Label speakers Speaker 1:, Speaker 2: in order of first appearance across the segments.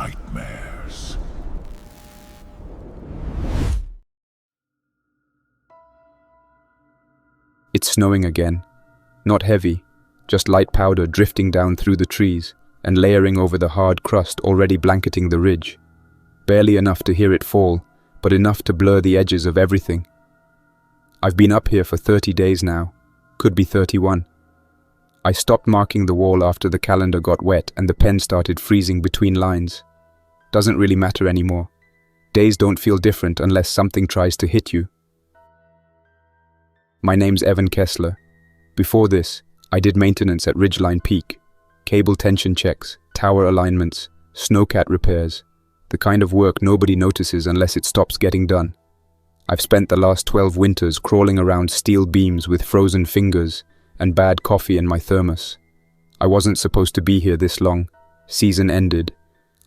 Speaker 1: nightmares.
Speaker 2: It's snowing again. Not heavy, just light powder drifting down through the trees and layering over the hard crust already blanketing the ridge. Barely enough to hear it fall, but enough to blur the edges of everything. I've been up here for 30 days now, could be 31. I stopped marking the wall after the calendar got wet and the pen started freezing between lines. Doesn't really matter anymore. Days don't feel different unless something tries to hit you. My name's Evan Kessler. Before this, I did maintenance at Ridgeline Peak. Cable tension checks, tower alignments, snowcat repairs. The kind of work nobody notices unless it stops getting done. I've spent the last 12 winters crawling around steel beams with frozen fingers and bad coffee in my thermos. I wasn't supposed to be here this long. Season ended.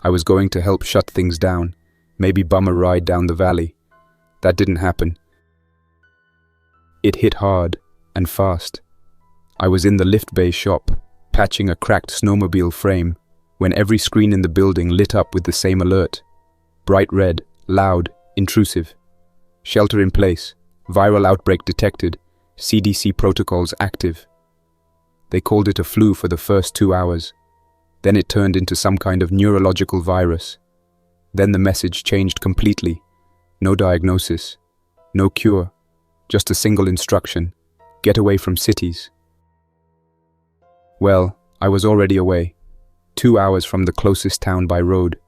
Speaker 2: I was going to help shut things down, maybe bum a ride down the valley. That didn't happen. It hit hard and fast. I was in the lift bay shop, patching a cracked snowmobile frame, when every screen in the building lit up with the same alert. Bright red, loud, intrusive. Shelter in place, viral outbreak detected, CDC protocols active. They called it a flu for the first 2 hours. Then it turned into some kind of neurological virus. Then the message changed completely. No diagnosis, no cure, just a single instruction: get away from cities. Well, I was already away. 2 hours from the closest town by road.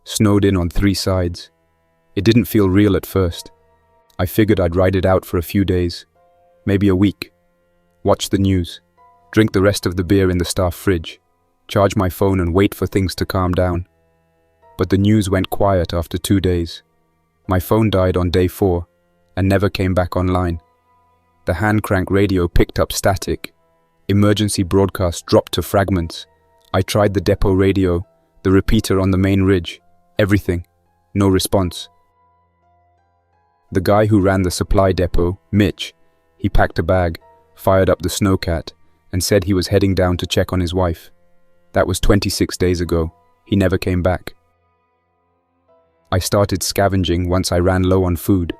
Speaker 2: Snowed in on 3 sides. It didn't feel real at first. I figured I'd ride it out for a few days, maybe a week. Watch the news, drink the rest of the beer in the staff fridge, charge my phone and wait for things to calm down. But the news went quiet after 2 days. My phone died on day 4 and never came back online. The hand crank radio picked up static. Emergency broadcast dropped to fragments. I tried the depot radio, the repeater on the main ridge, everything. No response. The guy who ran the supply depot, Mitch, he packed a bag, fired up the snowcat, and said he was heading down to check on his wife. That was 26 days ago. He never came back. I started scavenging once I ran low on food.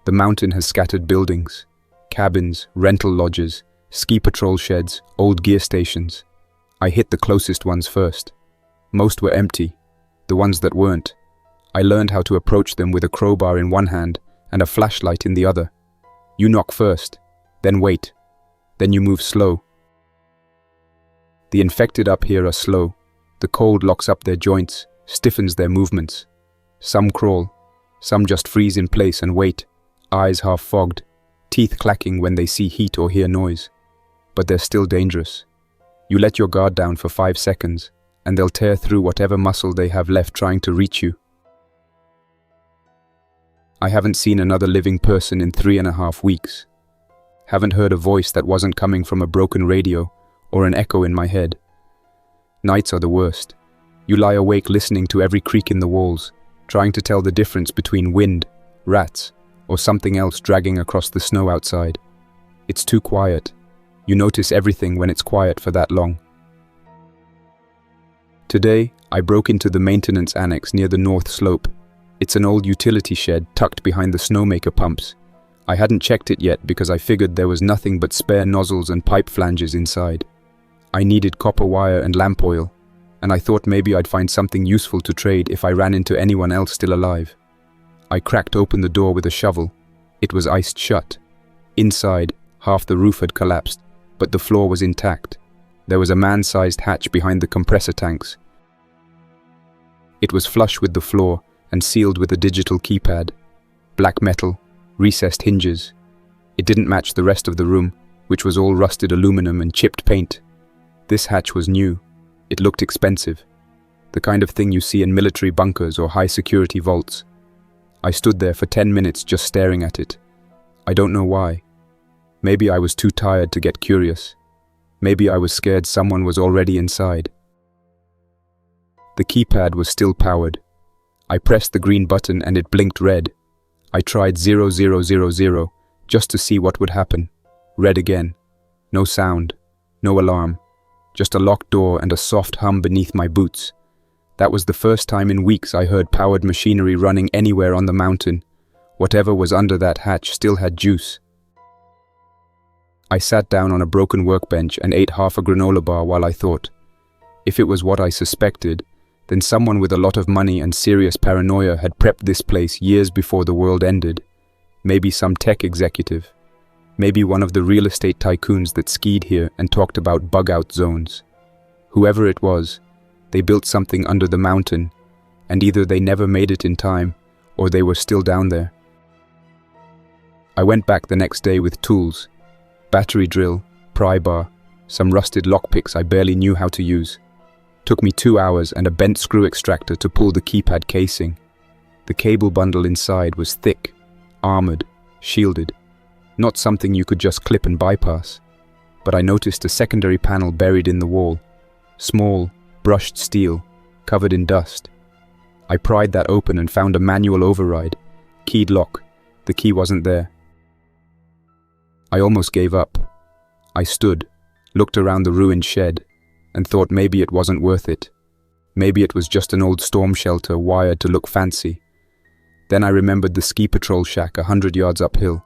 Speaker 2: The mountain has scattered buildings, cabins, rental lodges, ski patrol sheds, old gear stations. I hit the closest ones first. Most were empty. The ones that weren't, I learned how to approach them with a crowbar in one hand and a flashlight in the other. You knock first, then wait, then you move slow. The infected up here are slow. The cold locks up their joints, stiffens their movements. Some crawl, some just freeze in place and wait, eyes half fogged, teeth clacking when they see heat or hear noise. But they're still dangerous. You let your guard down for 5 seconds, and they'll tear through whatever muscle they have left trying to reach you. I haven't seen another living person in 3.5 weeks. Haven't heard a voice that wasn't coming from a broken radio or an echo in my head. Nights are the worst. You lie awake listening to every creak in the walls, trying to tell the difference between wind, rats, or something else dragging across the snow outside. It's too quiet. You notice everything when it's quiet for that long. Today, I broke into the maintenance annex near the north slope. It's an old utility shed tucked behind the snowmaker pumps. I hadn't checked it yet because I figured there was nothing but spare nozzles and pipe flanges inside. I needed copper wire and lamp oil, and I thought maybe I'd find something useful to trade if I ran into anyone else still alive. I cracked open the door with a shovel. It was iced shut. Inside, half the roof had collapsed, but the floor was intact. There was a man-sized hatch behind the compressor tanks. It was flush with the floor and sealed with a digital keypad. Black metal, recessed hinges. It didn't match the rest of the room, which was all rusted aluminum and chipped paint. This hatch was new. It looked expensive. The kind of thing you see in military bunkers or high-security vaults. I stood there for 10 minutes just staring at it. I don't know why. Maybe I was too tired to get curious. Maybe I was scared someone was already inside. The keypad was still powered. I pressed the green button and it blinked red. I tried 0000 just to see what would happen. Red again. No sound. No alarm. Just a locked door and a soft hum beneath my boots. That was the first time in weeks I heard powered machinery running anywhere on the mountain. Whatever was under that hatch still had juice. I sat down on a broken workbench and ate half a granola bar while I thought. If it was what I suspected, then someone with a lot of money and serious paranoia had prepped this place years before the world ended. Maybe some tech executive. Maybe one of the real estate tycoons that skied here and talked about bug-out zones. Whoever it was, they built something under the mountain, and either they never made it in time, or they were still down there. I went back the next day with tools. Battery drill, pry bar, some rusted lockpicks I barely knew how to use. Took me 2 hours and a bent screw extractor to pull the keypad casing. The cable bundle inside was thick, armored, shielded. Not something you could just clip and bypass. But I noticed a secondary panel buried in the wall. Small, brushed steel, covered in dust. I pried that open and found a manual override. Keyed lock. The key wasn't there. I almost gave up. I stood, looked around the ruined shed, and thought maybe it wasn't worth it. Maybe it was just an old storm shelter wired to look fancy. Then I remembered the ski patrol shack 100 yards uphill,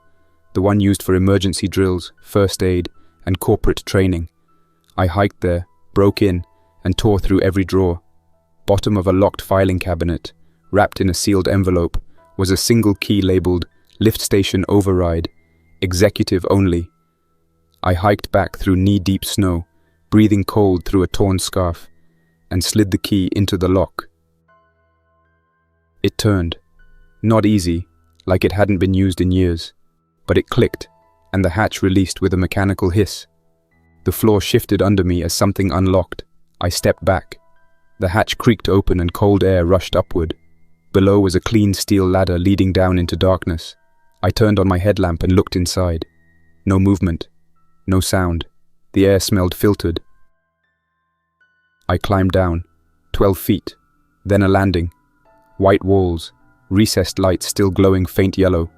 Speaker 2: the one used for emergency drills, first aid, and corporate training. I hiked there, broke in, and tore through every drawer. Bottom of a locked filing cabinet, wrapped in a sealed envelope, was a single key labeled Lift Station Override, Executive Only. I hiked back through knee-deep snow, breathing cold through a torn scarf, and slid the key into the lock. It turned. Not easy, like it hadn't been used in years, but it clicked, and the hatch released with a mechanical hiss. The floor shifted under me as something unlocked. I stepped back. The hatch creaked open and cold air rushed upward. Below was a clean steel ladder leading down into darkness. I turned on my headlamp and looked inside. No movement. No sound. The air smelled filtered. I climbed down. 12 feet. Then a landing. White walls. Recessed lights still glowing faint yellow.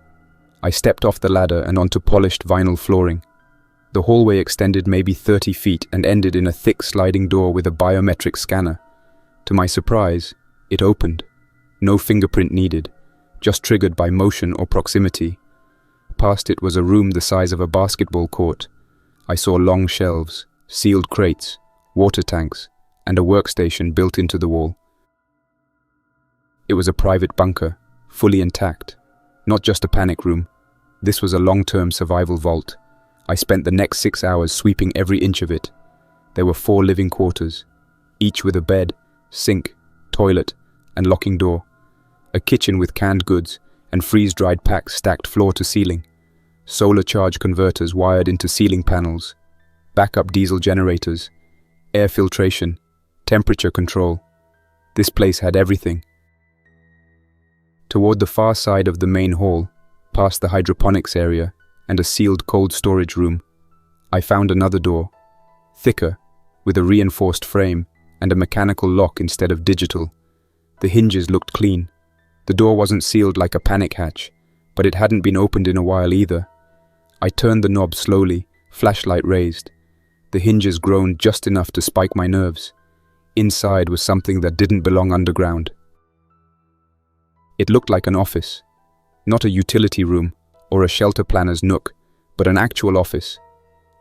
Speaker 2: I stepped off the ladder and onto polished vinyl flooring. The hallway extended maybe 30 feet and ended in a thick sliding door with a biometric scanner. To my surprise, it opened. No fingerprint needed, just triggered by motion or proximity. Past it was a room the size of a basketball court. I saw long shelves, sealed crates, water tanks, and a workstation built into the wall. It was a private bunker, fully intact. Not just a panic room. This was a long-term survival vault. I spent the next 6 hours sweeping every inch of it. There were 4 living quarters, each with a bed, sink, toilet, and locking door. A kitchen with canned goods and freeze-dried packs stacked floor to ceiling. Solar charge converters wired into ceiling panels. Backup diesel generators. Air filtration. Temperature control. This place had everything. Toward the far side of the main hall, past the hydroponics area and a sealed cold storage room, I found another door. Thicker, with a reinforced frame and a mechanical lock instead of digital. The hinges looked clean. The door wasn't sealed like a panic hatch, but it hadn't been opened in a while either. I turned the knob slowly, flashlight raised. The hinges groaned just enough to spike my nerves. Inside was something that didn't belong underground. It looked like an office. Not a utility room or a shelter planner's nook, but an actual office.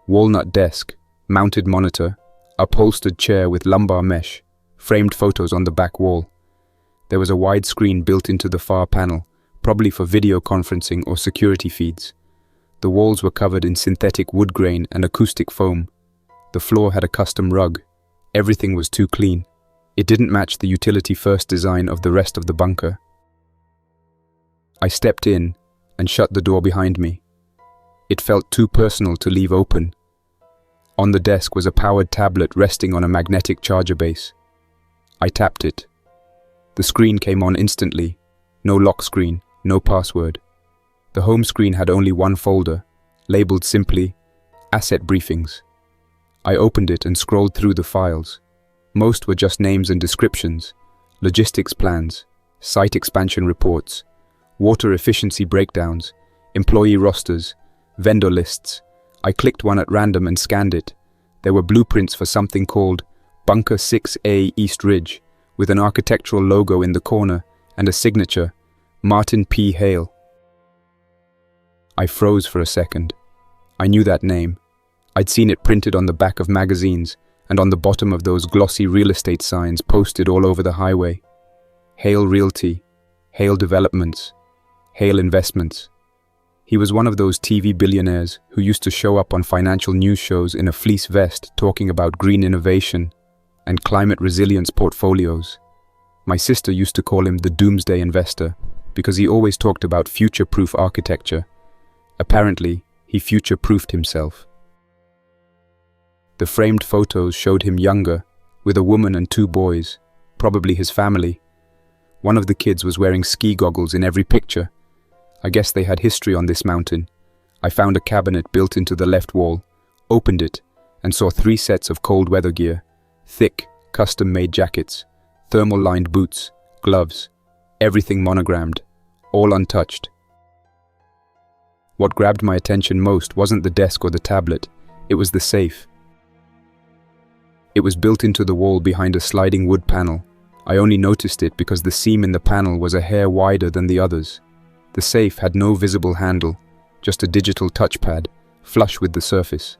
Speaker 2: Walnut desk, mounted monitor, upholstered chair with lumbar mesh, framed photos on the back wall. There was a wide screen built into the far panel, probably for video conferencing or security feeds. The walls were covered in synthetic wood grain and acoustic foam. The floor had a custom rug. Everything was too clean. It didn't match the utility-first design of the rest of the bunker. I stepped in and shut the door behind me. It felt too personal to leave open. On the desk was a powered tablet resting on a magnetic charger base. I tapped it. The screen came on instantly. No lock screen, no password. The home screen had only one folder, labeled simply, Asset Briefings. I opened it and scrolled through the files. Most were just names and descriptions, logistics plans, site expansion reports, water efficiency breakdowns, employee rosters, vendor lists. I clicked one at random and scanned it. There were blueprints for something called Bunker 6A East Ridge, with an architectural logo in the corner and a signature, Martin P. Hale. I froze for a second. I knew that name. I'd seen it printed on the back of magazines and on the bottom of those glossy real estate signs posted all over the highway. Hale Realty, Hale Developments, Hale Investments. He was one of those TV billionaires who used to show up on financial news shows in a fleece vest talking about green innovation and climate resilience portfolios. My sister used to call him the doomsday investor because he always talked about future-proof architecture. Apparently, he future-proofed himself. The framed photos showed him younger, with a woman and 2 boys, probably his family. One of the kids was wearing ski goggles in every picture. I guess they had history on this mountain. I found a cabinet built into the left wall, opened it, and saw 3 sets of cold weather gear, thick, custom-made jackets, thermal-lined boots, gloves, everything monogrammed, all untouched. What grabbed my attention most wasn't the desk or the tablet, it was the safe. It was built into the wall behind a sliding wood panel. I only noticed it because the seam in the panel was a hair wider than the others. The safe had no visible handle, just a digital touchpad, flush with the surface.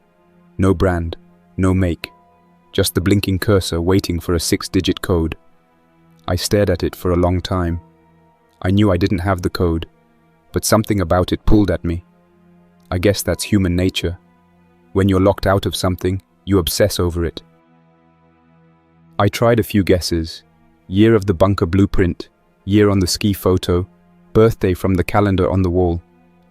Speaker 2: No brand, no make, just the blinking cursor waiting for a 6-digit code. I stared at it for a long time. I knew I didn't have the code, but something about it pulled at me. I guess that's human nature. When you're locked out of something, you obsess over it. I tried a few guesses. Year of the bunker blueprint, year on the ski photo, birthday from the calendar on the wall.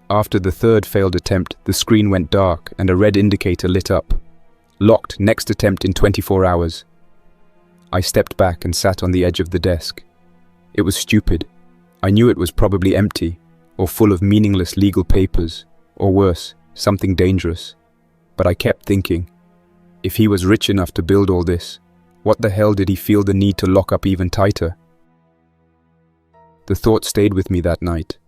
Speaker 2: After the 3rd failed attempt, the screen went dark and a red indicator lit up. Locked, next attempt in 24 hours. I stepped back and sat on the edge of the desk. It was stupid. I knew it was probably empty, or full of meaningless legal papers, or worse, something dangerous. But I kept thinking, if he was rich enough to build all this, what the hell did he feel the need to lock up even tighter? The thought stayed with me that night.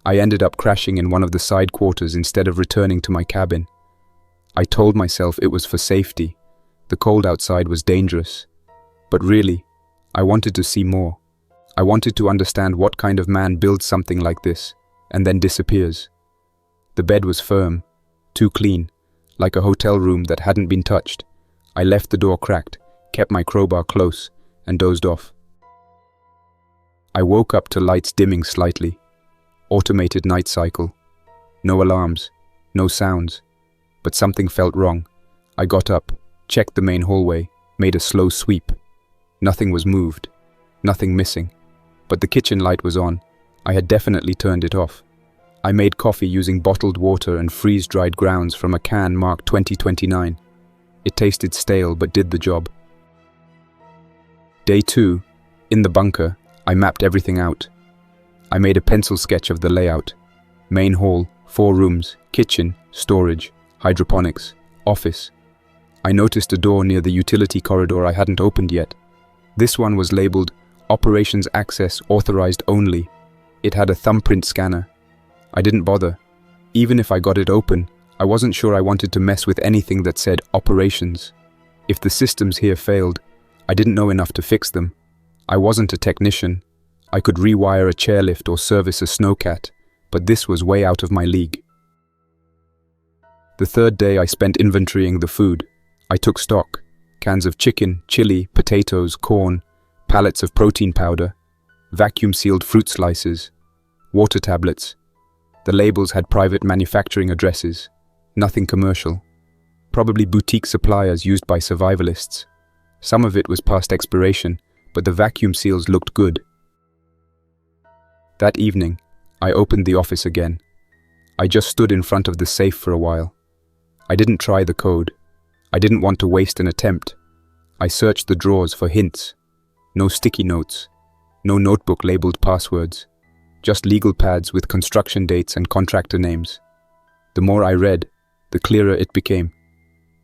Speaker 2: I ended up crashing in one of the side quarters instead of returning to my cabin. I told myself it was for safety. The cold outside was dangerous. But really, I wanted to see more. I wanted to understand what kind of man builds something like this, and then disappears. The bed was firm, too clean, like a hotel room that hadn't been touched. I left the door cracked, kept my crowbar close, and dozed off. I woke up to lights dimming slightly. Automated night cycle. No alarms, no sounds. But something felt wrong. I got up, checked the main hallway, made a slow sweep. Nothing was moved, nothing missing. But the kitchen light was on. I had definitely turned it off. I made coffee using bottled water and freeze-dried grounds from a can marked 2029. It tasted stale but did the job. Day 2, in the bunker, I mapped everything out. I made a pencil sketch of the layout. Main hall, 4 rooms, kitchen, storage, hydroponics, office. I noticed a door near the utility corridor I hadn't opened yet. This one was labeled Operations Access Authorized Only. It had a thumbprint scanner. I didn't bother. Even if I got it open, I wasn't sure I wanted to mess with anything that said Operations. If the systems here failed, I didn't know enough to fix them. I wasn't a technician. I could rewire a chairlift or service a snowcat, but this was way out of my league. The 3rd day I spent inventorying the food. I took stock. Cans of chicken, chili, potatoes, corn, pallets of protein powder, vacuum-sealed fruit slices, water tablets. The labels had private manufacturing addresses. Nothing commercial. Probably boutique suppliers used by survivalists. Some of it was past expiration, but the vacuum seals looked good. That evening, I opened the office again. I just stood in front of the safe for a while. I didn't try the code. I didn't want to waste an attempt. I searched the drawers for hints. No sticky notes. No notebook labeled passwords. Just legal pads with construction dates and contractor names. The more I read, the clearer it became.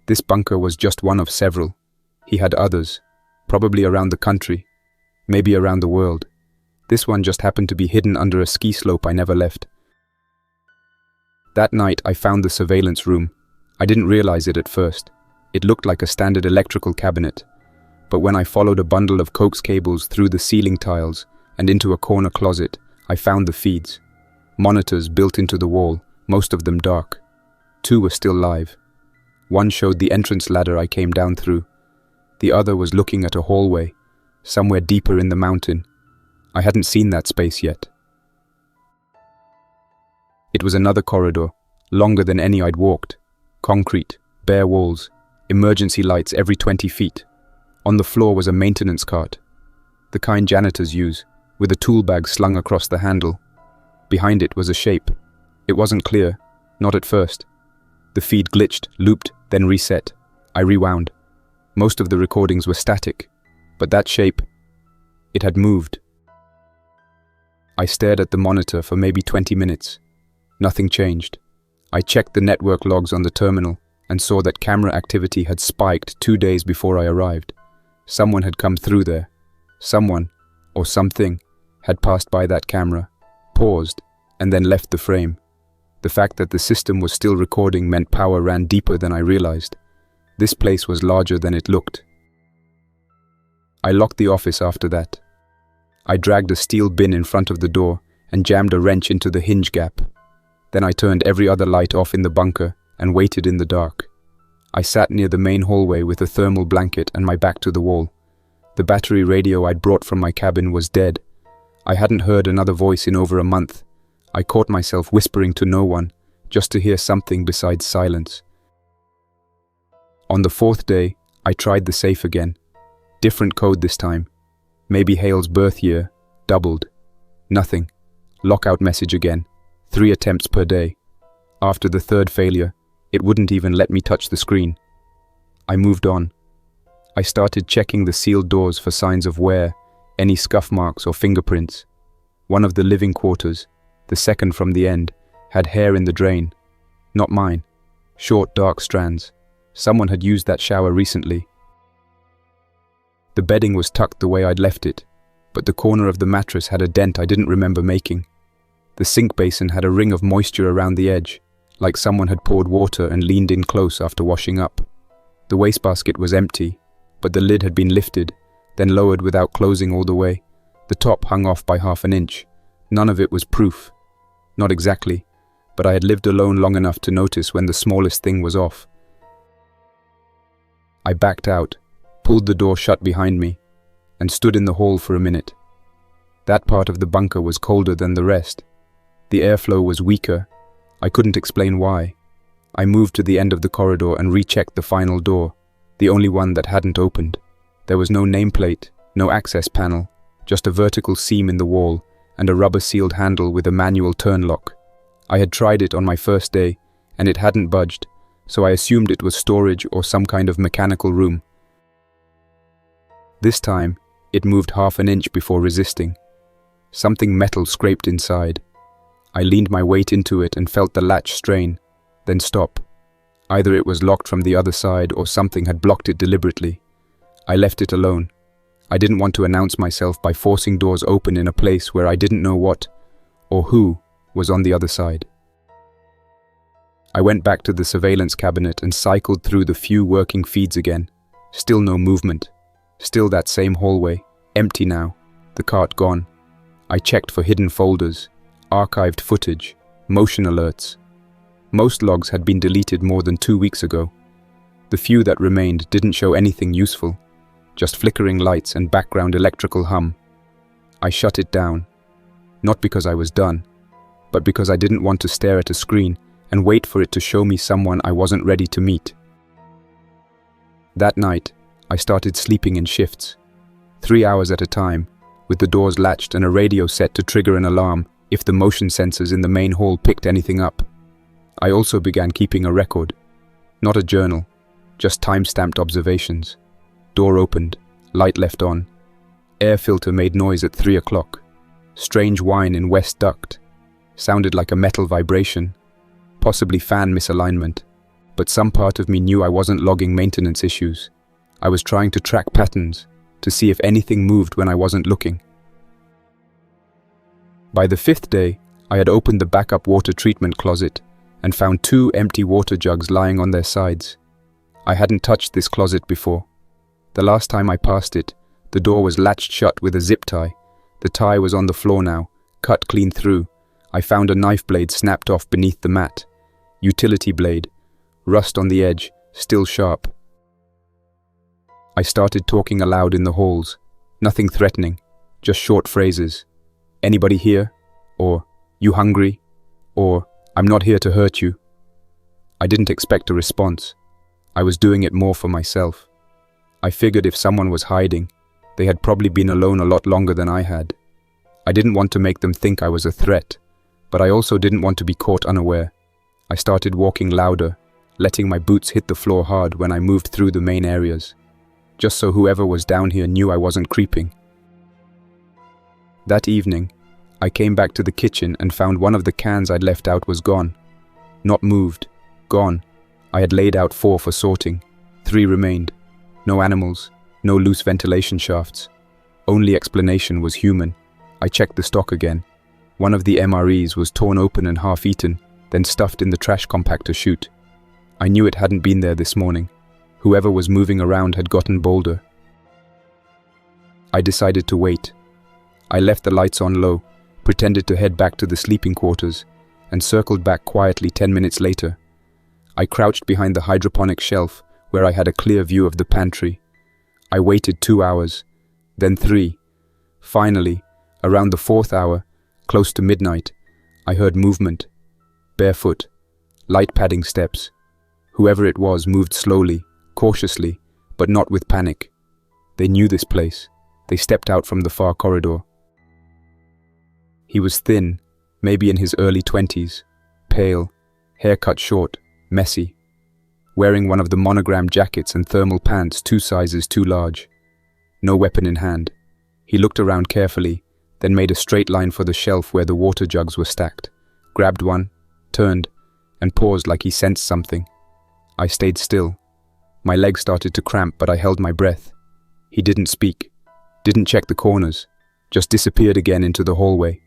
Speaker 2: This bunker was just one of several. He had others, probably around the country, maybe around the world. This one just happened to be hidden under a ski slope I never left. That night I found the surveillance room. I didn't realize it at first. It looked like a standard electrical cabinet, but when I followed a bundle of coax cables through the ceiling tiles and into a corner closet, I found the feeds. Monitors built into the wall, most of them dark. 2 were still live. One showed the entrance ladder I came down through. The other was looking at a hallway, somewhere deeper in the mountain. I hadn't seen that space yet. It was another corridor, longer than any I'd walked. Concrete, bare walls, emergency lights every 20 feet. On the floor was a maintenance cart, the kind janitors use, with a tool bag slung across the handle. Behind it was a shape. It wasn't clear, not at first. The feed glitched, looped, then reset. I rewound. Most of the recordings were static, but that shape, it had moved. I stared at the monitor for maybe 20 minutes. Nothing changed. I checked the network logs on the terminal and saw that camera activity had spiked 2 days before I arrived. Someone had come through there. Someone, or something, had passed by that camera, paused, and then left the frame. The fact that the system was still recording meant power ran deeper than I realized. This place was larger than it looked. I locked the office after that. I dragged a steel bin in front of the door and jammed a wrench into the hinge gap. Then I turned every other light off in the bunker and waited in the dark. I sat near the main hallway with a thermal blanket and my back to the wall. The battery radio I'd brought from my cabin was dead. I hadn't heard another voice in over a month. I caught myself whispering to no one, just to hear something besides silence. On the 4th day, I tried the safe again. Different code this time. Maybe Hale's birth year, doubled. Nothing. Lockout message again. 3 attempts per day. After the 3rd failure, it wouldn't even let me touch the screen. I moved on. I started checking the sealed doors for signs of wear, any scuff marks or fingerprints. One of the living quarters, the second from the end, had hair in the drain. Not mine. Short, dark strands. Someone had used that shower recently. The bedding was tucked the way I'd left it, but the corner of the mattress had a dent I didn't remember making. The sink basin had a ring of moisture around the edge, like someone had poured water and leaned in close after washing up. The wastebasket was empty, but the lid had been lifted, then lowered without closing all the way. The top hung off by half an inch. None of it was proof. Not exactly, but I had lived alone long enough to notice when the smallest thing was off. I backed out, pulled the door shut behind me, and stood in the hall for a minute. That part of the bunker was colder than the rest. The airflow was weaker. I couldn't explain why. I moved to the end of the corridor and rechecked the final door, the only one that hadn't opened. There was no nameplate, no access panel, just a vertical seam in the wall and a rubber-sealed handle with a manual turn lock. I had tried it on my first day, and it hadn't budged, so I assumed it was storage or some kind of mechanical room. This time, it moved half an inch before resisting. Something metal scraped inside. I leaned my weight into it and felt the latch strain, then stop. Either it was locked from the other side or something had blocked it deliberately. I left it alone. I didn't want to announce myself by forcing doors open in a place where I didn't know what, or who, was on the other side. I went back to the surveillance cabinet and cycled through the few working feeds again. Still no movement. Still that same hallway, empty now, the cart gone. I checked for hidden folders, archived footage, motion alerts. Most logs had been deleted more than 2 weeks ago. The few that remained didn't show anything useful, just flickering lights and background electrical hum. I shut it down, not because I was done, but because I didn't want to stare at a screen and wait for it to show me someone I wasn't ready to meet. That night, I started sleeping in shifts, 3 hours at a time, with the doors latched and a radio set to trigger an alarm if the motion sensors in the main hall picked anything up. I also began keeping a record, not a journal, just time-stamped observations. Door opened, light left on. Air filter made noise at 3 o'clock. Strange whine in west duct. Sounded like a metal vibration. Possibly fan misalignment. But some part of me knew I wasn't logging maintenance issues. I was trying to track patterns, to see if anything moved when I wasn't looking. By the 5th day, I had opened the backup water treatment closet and found 2 empty water jugs lying on their sides. I hadn't touched this closet before. The last time I passed it, the door was latched shut with a zip tie. The tie was on the floor now, cut clean through. I found a knife blade snapped off beneath the mat. Utility blade, rust on the edge, still sharp. I started talking aloud in the halls. Nothing threatening, just short phrases. "Anybody here?" Or, "You hungry?" Or, "I'm not here to hurt you." I didn't expect a response. I was doing it more for myself. I figured if someone was hiding, they had probably been alone a lot longer than I had. I didn't want to make them think I was a threat, but I also didn't want to be caught unaware. I started walking louder, letting my boots hit the floor hard when I moved through the main areas, just so whoever was down here knew I wasn't creeping. That evening, I came back to the kitchen and found one of the cans I'd left out was gone. Not moved. Gone. I had laid out 4 for sorting. 3 remained. No animals, no loose ventilation shafts. Only explanation was human. I checked the stock again. One of the MREs was torn open and half-eaten, then stuffed in the trash compactor chute. I knew it hadn't been there this morning. Whoever was moving around had gotten bolder. I decided to wait. I left the lights on low, pretended to head back to the sleeping quarters, and circled back quietly 10 minutes later. I crouched behind the hydroponic shelf, where I had a clear view of the pantry. I waited 2 hours, then 3. Finally, around the 4th hour, close to midnight, I heard movement. Barefoot, light padding steps. Whoever it was moved slowly, cautiously, but not with panic. They knew this place. They stepped out from the far corridor. He was thin, maybe in his early 20s, pale, hair cut short, messy, wearing one of the monogram jackets and thermal pants 2 sizes too large. No weapon in hand. He looked around carefully, then made a straight line for the shelf where the water jugs were stacked, grabbed one, turned, and paused like he sensed something. I stayed still. My legs started to cramp, but I held my breath. He didn't speak, didn't check the corners, just disappeared again into the hallway.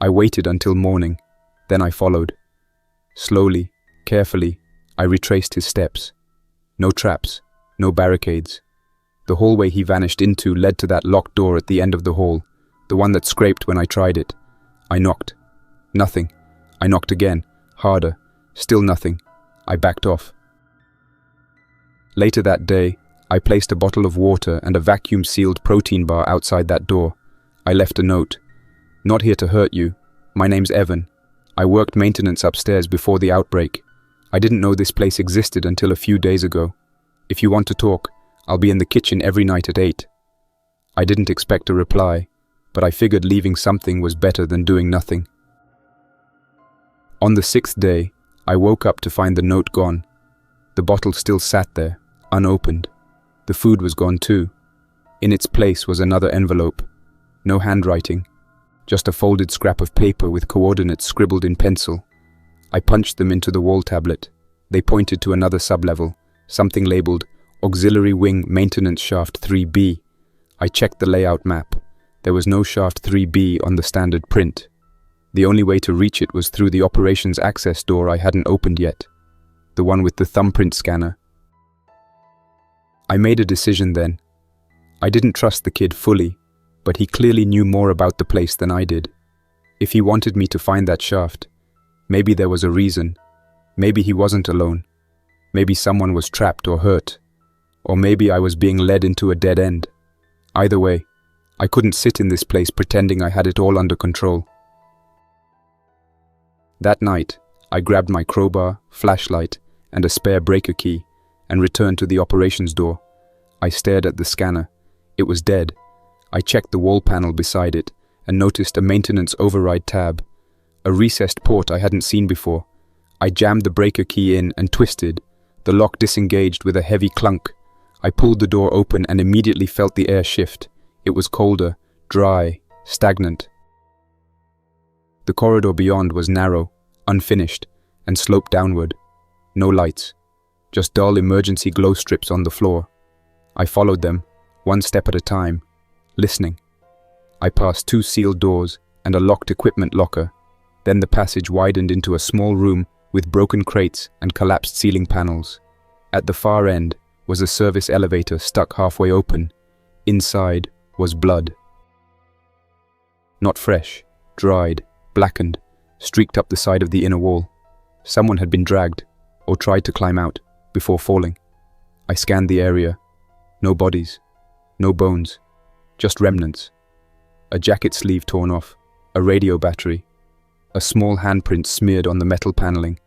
Speaker 2: I waited until morning, then I followed. Slowly, carefully, I retraced his steps. No traps, no barricades. The hallway he vanished into led to that locked door at the end of the hall, the one that scraped when I tried it. I knocked. Nothing. I knocked again, harder. Still nothing. I backed off. Later that day, I placed a bottle of water and a vacuum-sealed protein bar outside that door. I left a note. "Not here to hurt you. My name's Evan. I worked maintenance upstairs before the outbreak. I didn't know this place existed until a few days ago. If you want to talk, I'll be in the kitchen every night at 8. I didn't expect a reply, but I figured leaving something was better than doing nothing. On the 6th day, I woke up to find the note gone. The bottle still sat there, unopened. The food was gone too. In its place was another envelope. No handwriting, just a folded scrap of paper with coordinates scribbled in pencil. I punched them into the wall tablet. They pointed to another sublevel, something labeled Auxiliary Wing Maintenance Shaft 3B. I checked the layout map. There was no Shaft 3B on the standard print. The only way to reach it was through the operations access door I hadn't opened yet, the one with the thumbprint scanner. I made a decision then. I didn't trust the kid fully, but he clearly knew more about the place than I did. If he wanted me to find that shaft, maybe there was a reason. Maybe he wasn't alone. Maybe someone was trapped or hurt. Or maybe I was being led into a dead end. Either way, I couldn't sit in this place pretending I had it all under control. That night, I grabbed my crowbar, flashlight, and a spare breaker key and returned to the operations door. I stared at the scanner. It was dead. I checked the wall panel beside it and noticed a maintenance override tab, a recessed port I hadn't seen before. I jammed the breaker key in and twisted. The lock disengaged with a heavy clunk. I pulled the door open and immediately felt the air shift. It was colder, dry, stagnant. The corridor beyond was narrow, unfinished, and sloped downward. No lights, just dull emergency glow strips on the floor. I followed them, one step at a time, listening. I passed 2 sealed doors and a locked equipment locker. Then the passage widened into a small room with broken crates and collapsed ceiling panels. At the far end was a service elevator stuck halfway open. Inside was blood. Not fresh, dried, blackened, streaked up the side of the inner wall. Someone had been dragged, or tried to climb out, before falling. I scanned the area. No bodies, no bones, just remnants. A jacket sleeve torn off, a radio battery, a small handprint smeared on the metal paneling.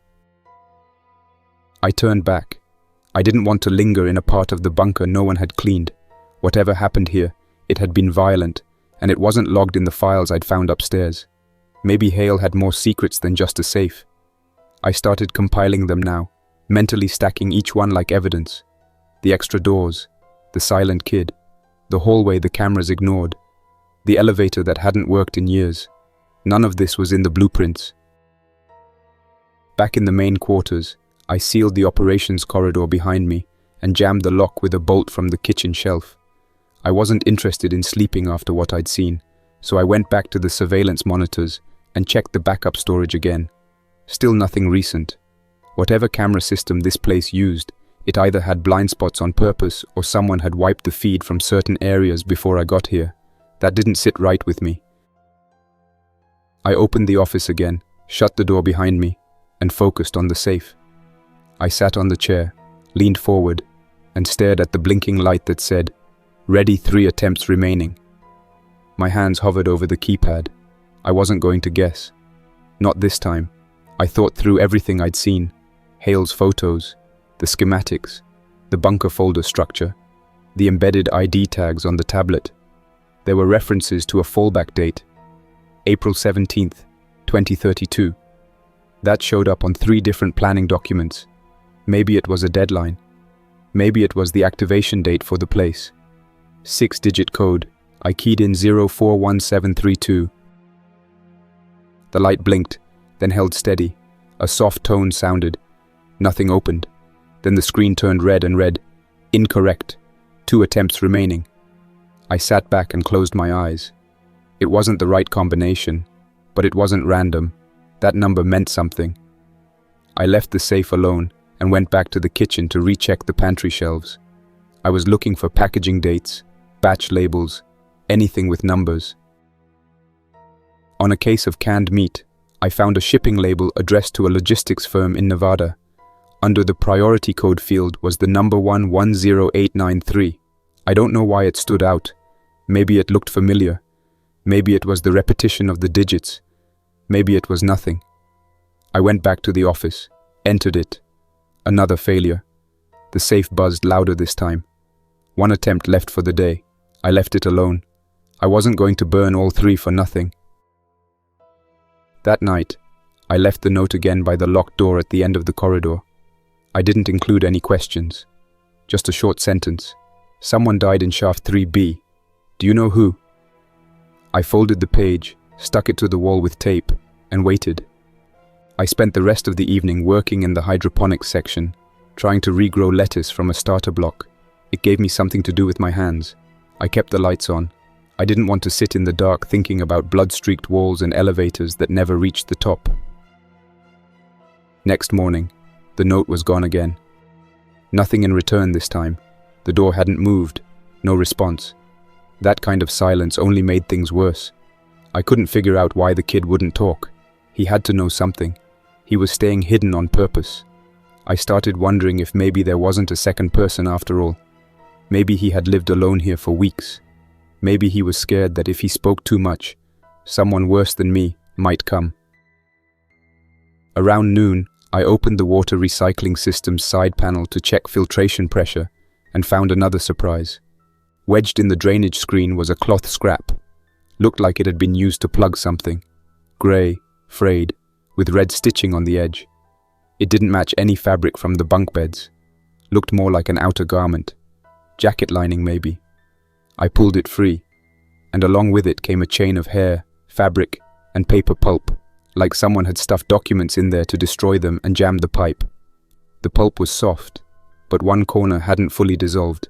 Speaker 2: I turned back. I didn't want to linger in a part of the bunker no one had cleaned. Whatever happened here, it had been violent, and it wasn't logged in the files I'd found upstairs. Maybe Hale had more secrets than just a safe. I started compiling them now, mentally stacking each one like evidence. The extra doors, the silent kid, the hallway the cameras ignored, the elevator that hadn't worked in years. None of this was in the blueprints. Back in the main quarters, I sealed the operations corridor behind me and jammed the lock with a bolt from the kitchen shelf. I wasn't interested in sleeping after what I'd seen, so I went back to the surveillance monitors and checked the backup storage again. Still nothing recent. Whatever camera system this place used, it either had blind spots on purpose or someone had wiped the feed from certain areas before I got here. That didn't sit right with me. I opened the office again, shut the door behind me, and focused on the safe. I sat on the chair, leaned forward, and stared at the blinking light that said, "Ready, 3 attempts remaining." My hands hovered over the keypad. I wasn't going to guess. Not this time. I thought through everything I'd seen. Hale's photos, the schematics, the bunker folder structure, the embedded ID tags on the tablet. There were references to a fallback date, April 17th, 2032. That showed up on 3 different planning documents. Maybe it was a deadline. Maybe it was the activation date for the place. 6-digit code. I keyed in 041732. The light blinked, then held steady. A soft tone sounded. Nothing opened. Then the screen turned red and read, "Incorrect. 2 attempts remaining." I sat back and closed my eyes. It wasn't the right combination, but it wasn't random. That number meant something. I left the safe alone and went back to the kitchen to recheck the pantry shelves. I was looking for packaging dates, batch labels, anything with numbers. On a case of canned meat, I found a shipping label addressed to a logistics firm in Nevada. Under the priority code field was the number 110893. I don't know why it stood out. Maybe it looked familiar. Maybe it was the repetition of the digits. Maybe it was nothing. I went back to the office, entered it. Another failure. The safe buzzed louder this time. 1 attempt left for the day. I left it alone. I wasn't going to burn all 3 for nothing. That night, I left the note again by the locked door at the end of the corridor. I didn't include any questions. Just a short sentence. "Someone died in shaft 3B. Do you know who?" I folded the page, stuck it to the wall with tape, and waited. I spent the rest of the evening working in the hydroponics section, trying to regrow lettuce from a starter block. It gave me something to do with my hands. I kept the lights on. I didn't want to sit in the dark thinking about blood-streaked walls and elevators that never reached the top. Next morning, the note was gone again. Nothing in return this time. The door hadn't moved. No response. That kind of silence only made things worse. I couldn't figure out why the kid wouldn't talk. He had to know something. He was staying hidden on purpose. I started wondering if maybe there wasn't a second person after all. Maybe he had lived alone here for weeks. Maybe he was scared that if he spoke too much, someone worse than me might come. Around noon, I opened the water recycling system's side panel to check filtration pressure and found another surprise. Wedged in the drainage screen was a cloth scrap. Looked like it had been used to plug something. Grey, frayed, with red stitching on the edge. It didn't match any fabric from the bunk beds. Looked more like an outer garment. Jacket lining maybe. I pulled it free, and along with it came a chain of hair, fabric, and paper pulp, like someone had stuffed documents in there to destroy them and jammed the pipe. The pulp was soft, but one corner hadn't fully dissolved.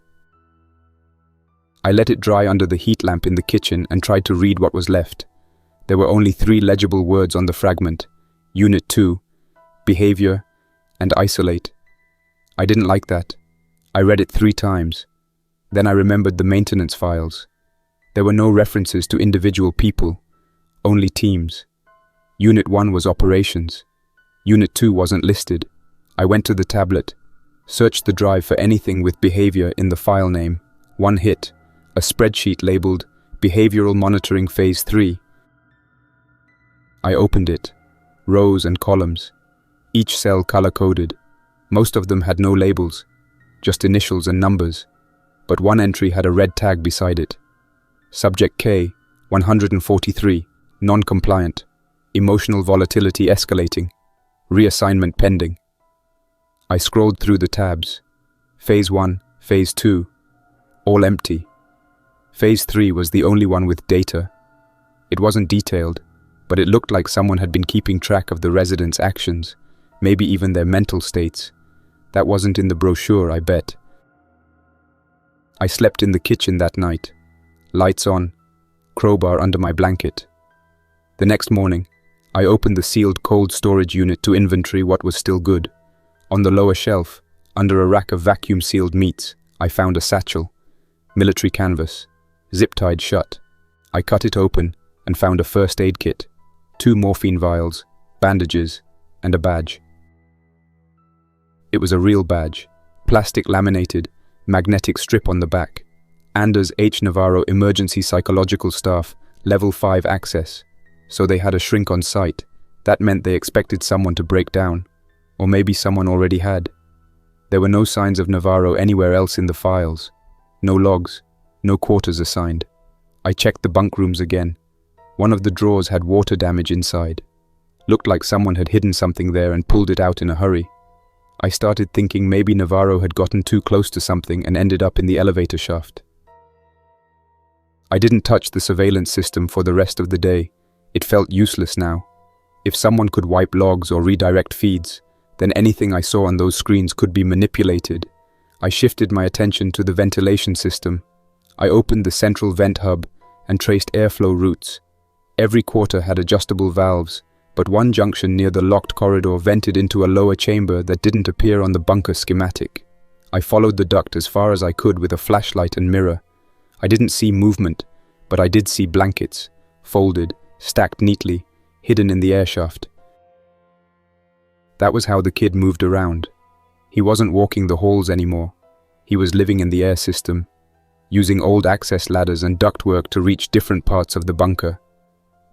Speaker 2: I let it dry under the heat lamp in the kitchen and tried to read what was left. There were only 3 legible words on the fragment: Unit 2, Behavior, and Isolate. I didn't like that. I read it 3 times. Then I remembered the maintenance files. There were no references to individual people, only teams. Unit 1 was operations. Unit 2 wasn't listed. I went to the tablet, searched the drive for anything with behavior in the file name. 1 hit, a spreadsheet labeled Behavioral Monitoring Phase 3. I opened it. Rows and columns. Each cell color-coded. Most of them had no labels, just initials and numbers. But one entry had a red tag beside it. Subject K, 143, non-compliant. Emotional volatility escalating. Reassignment pending. I scrolled through the tabs. Phase 1, Phase 2, all empty. Phase 3 was the only one with data. It wasn't detailed, but it looked like someone had been keeping track of the residents' actions, maybe even their mental states. That wasn't in the brochure, I bet. I slept in the kitchen that night. Lights on, crowbar under my blanket. The next morning, I opened the sealed cold storage unit to inventory what was still good. On the lower shelf, under a rack of vacuum-sealed meats, I found a satchel. Military canvas, zip-tied shut. I cut it open and found a first aid kit, 2 morphine vials, bandages, and a badge. It was a real badge, plastic laminated, magnetic strip on the back. Anders H. Navarro Emergency Psychological Staff, Level 5 access. So they had a shrink on site. That meant they expected someone to break down. Or maybe someone already had. There were no signs of Navarro anywhere else in the files. No logs, no quarters assigned. I checked the bunk rooms again. One of the drawers had water damage inside. Looked like someone had hidden something there and pulled it out in a hurry. I started thinking maybe Navarro had gotten too close to something and ended up in the elevator shaft. I didn't touch the surveillance system for the rest of the day. It felt useless now. If someone could wipe logs or redirect feeds, then anything I saw on those screens could be manipulated. I shifted my attention to the ventilation system. I opened the central vent hub and traced airflow routes. Every quarter had adjustable valves, but one junction near the locked corridor vented into a lower chamber that didn't appear on the bunker schematic. I followed the duct as far as I could with a flashlight and mirror. I didn't see movement, but I did see blankets, folded, stacked neatly, hidden in the airshaft. That was how the kid moved around. He wasn't walking the halls anymore. He was living in the air system, using old access ladders and ductwork to reach different parts of the bunker.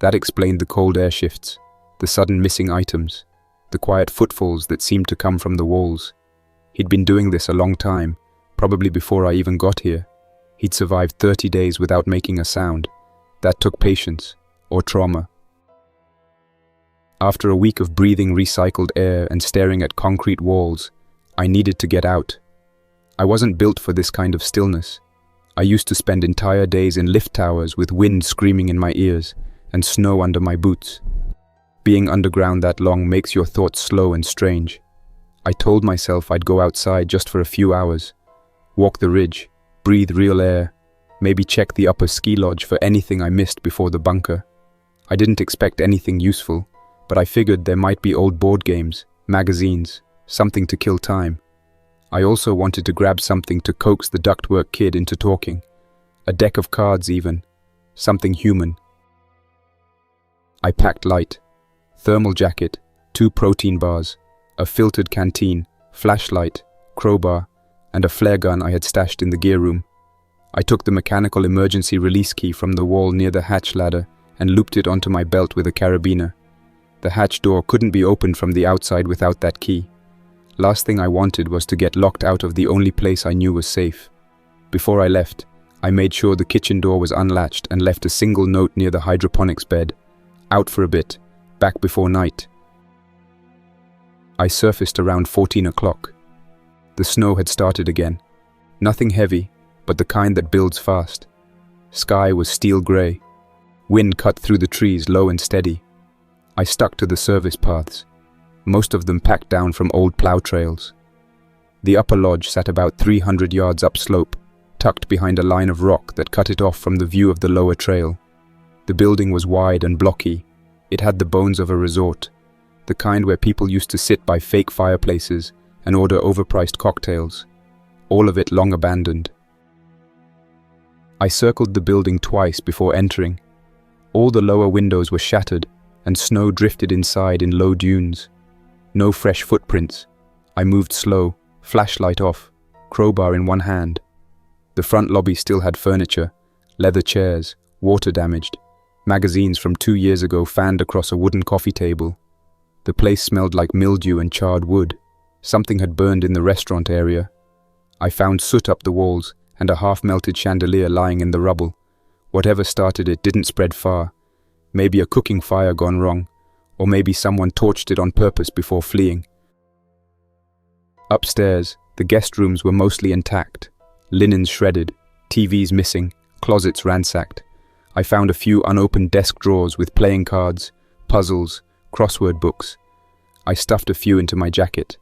Speaker 2: That explained the cold air shifts, the sudden missing items, the quiet footfalls that seemed to come from the walls. He'd been doing this a long time, probably before I even got here. He'd survived 30 days without making a sound. That took patience, or trauma. After a week of breathing recycled air and staring at concrete walls, I needed to get out. I wasn't built for this kind of stillness. I used to spend entire days in lift towers with wind screaming in my ears and snow under my boots. Being underground that long makes your thoughts slow and strange. I told myself I'd go outside just for a few hours, walk the ridge, breathe real air, maybe check the upper ski lodge for anything I missed before the bunker. I didn't expect anything useful, but I figured there might be old board games, magazines, something to kill time. I also wanted to grab something to coax the ductwork kid into talking. A deck of cards even. Something human. I packed light. Thermal jacket, 2 protein bars, a filtered canteen, flashlight, crowbar, and a flare gun I had stashed in the gear room. I took the mechanical emergency release key from the wall near the hatch ladder and looped it onto my belt with a carabiner. The hatch door couldn't be opened from the outside without that key. Last thing I wanted was to get locked out of the only place I knew was safe. Before I left, I made sure the kitchen door was unlatched and left a single note near the hydroponics bed. Out for a bit, back before night. I surfaced around 14 o'clock. The snow had started again. Nothing heavy, but the kind that builds fast. Sky was steel grey. Wind cut through the trees low and steady. I stuck to the service paths, most of them packed down from old plow trails. The upper lodge sat about 300 yards upslope, tucked behind a line of rock that cut it off from the view of the lower trail. The building was wide and blocky. It had the bones of a resort, the kind where people used to sit by fake fireplaces and order overpriced cocktails. all of it long abandoned. I circled the building twice before entering. All the lower windows were shattered, and snow drifted inside in low dunes. No fresh footprints. I moved slow, flashlight off, crowbar in one hand. The front lobby still had furniture, leather chairs, water damaged, magazines from 2 years ago fanned across a wooden coffee table. The place smelled like mildew and charred wood. Something had burned in the restaurant area. I found soot up the walls and a half-melted chandelier lying in the rubble. Whatever started it didn't spread far. Maybe a cooking fire gone wrong, or maybe someone torched it on purpose before fleeing. Upstairs, the guest rooms were mostly intact. Linens shredded, TVs missing, closets ransacked. I found a few unopened desk drawers with playing cards, puzzles, crossword books. I stuffed a few into my jacket.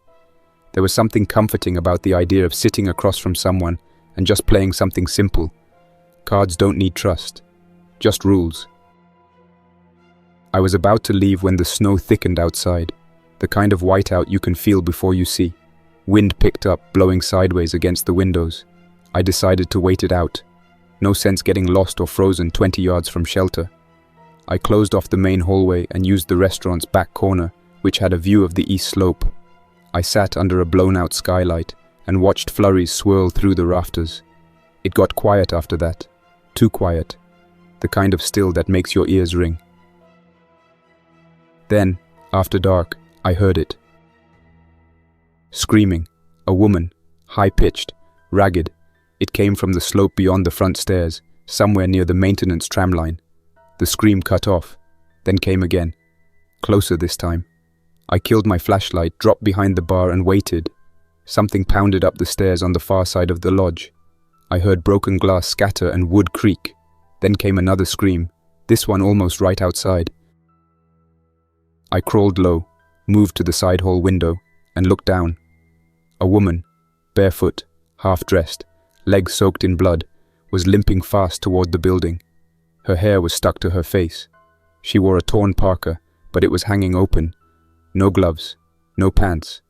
Speaker 2: There was something comforting about the idea of sitting across from someone and just playing something simple. Cards don't need trust, just rules. I was about to leave when the snow thickened outside, the kind of whiteout you can feel before you see. Wind picked up, blowing sideways against the windows. I decided to wait it out. No sense getting lost or frozen 20 yards from shelter. I closed off the main hallway and used the restaurant's back corner, which had a view of the east slope. I sat under a blown-out skylight and watched flurries swirl through the rafters. It got quiet after that. Too quiet. The kind of still that makes your ears ring. Then, after dark, I heard it. Screaming. A woman. High-pitched. Ragged. It came from the slope beyond the front stairs, somewhere near the maintenance tramline. The scream cut off, then came again. Closer this time. I killed my flashlight, dropped behind the bar and waited. Something pounded up the stairs on the far side of the lodge. I heard broken glass scatter and wood creak. Then came another scream, this one almost right outside. I crawled low, moved to the side hall window, and looked down. A woman, barefoot, half-dressed, legs soaked in blood, was limping fast toward the building. Her hair was stuck to her face. She wore a torn parka, but it was hanging open. No gloves, no pants,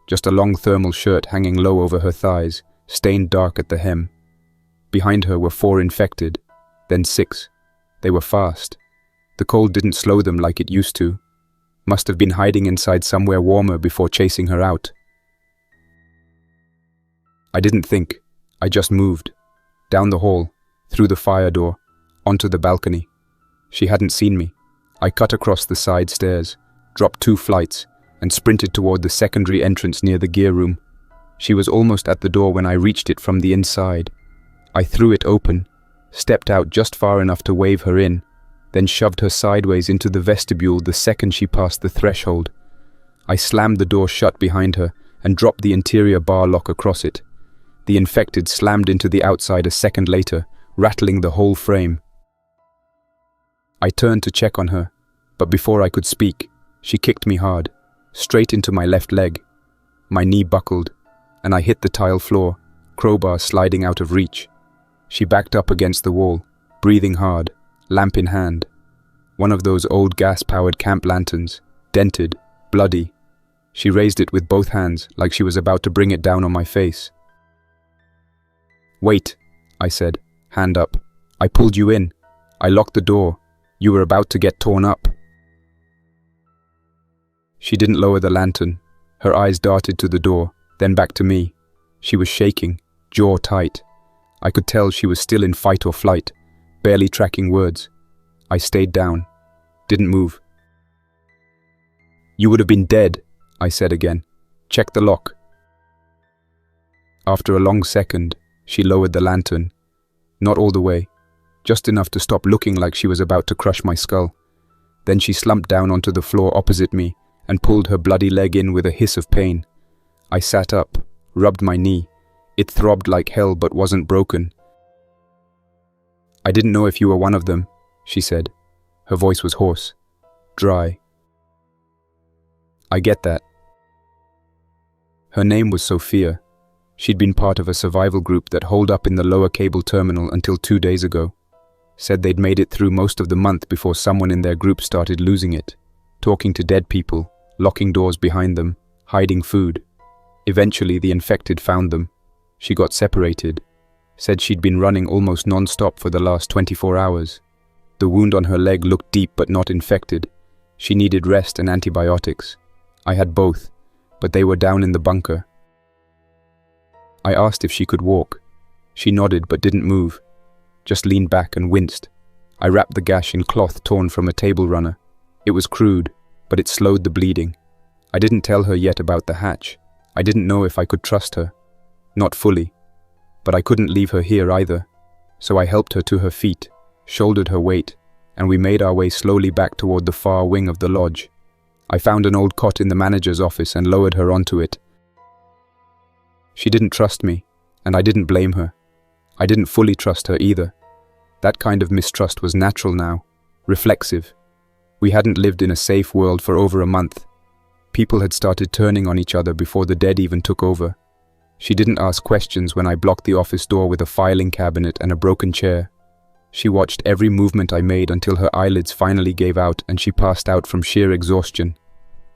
Speaker 2: just a long thermal shirt hanging low over her thighs, stained dark at the hem. Behind her were 4 infected, then 6. They were fast. The cold didn't slow them like it used to. Must have been hiding inside somewhere warmer before chasing her out. I didn't think. I just moved. Down the hall, through the fire door, onto the balcony. She hadn't seen me. I cut across the side stairs, dropped 2 flights, and sprinted toward the secondary entrance near the gear room. She was almost at the door when I reached it from the inside. I threw it open, stepped out just far enough to wave her in, then shoved her sideways into the vestibule the second she passed the threshold. I slammed the door shut behind her and dropped the interior bar lock across it. The infected slammed into the outside a second later, rattling the whole frame. I turned to check on her, but before I could speak, she kicked me hard, straight into my left leg. My knee buckled, and I hit the tile floor, crowbar sliding out of reach. She backed up against the wall, breathing hard, lamp in hand. One of those old gas-powered camp lanterns, dented, bloody. She raised it with both hands like she was about to bring it down on my face. "Wait," I said, hand up. "I pulled you in. I locked the door. You were about to get torn up." She didn't lower the lantern. Her eyes darted to the door, then back to me. She was shaking, jaw tight. I could tell she was still in fight or flight, barely tracking words. I stayed down, didn't move. "You would have been dead," I said again. "Check the lock." After a long second, she lowered the lantern. Not all the way, just enough to stop looking like she was about to crush my skull. Then she slumped down onto the floor opposite me and pulled her bloody leg in with a hiss of pain. I sat up, rubbed my knee. It throbbed like hell but wasn't broken. "I didn't know if you were one of them," she said. Her voice was hoarse, dry. "I get that." Her name was Sophia. She'd been part of a survival group that holed up in the lower cable terminal until 2 days ago. Said they'd made it through most of the month before someone in their group started losing it, talking to dead people, locking doors behind them, hiding food. Eventually the infected found them. She got separated. Said she'd been running almost non-stop for the last 24 hours. The wound on her leg looked deep but not infected. She needed rest and antibiotics. I had both, but they were down in the bunker. I asked if she could walk. She nodded but didn't move, just leaned back and winced. I wrapped the gash in cloth torn from a table runner. It was crude, but it slowed the bleeding. I didn't tell her yet about the hatch. I didn't know if I could trust her. Not fully. But I couldn't leave her here either. So I helped her to her feet, shouldered her weight, and we made our way slowly back toward the far wing of the lodge. I found an old cot in the manager's office and lowered her onto it. She didn't trust me, and I didn't blame her. I didn't fully trust her either. That kind of mistrust was natural now, reflexive. We hadn't lived in a safe world for over a month. People had started turning on each other before the dead even took over. She didn't ask questions when I blocked the office door with a filing cabinet and a broken chair. She watched every movement I made until her eyelids finally gave out and she passed out from sheer exhaustion.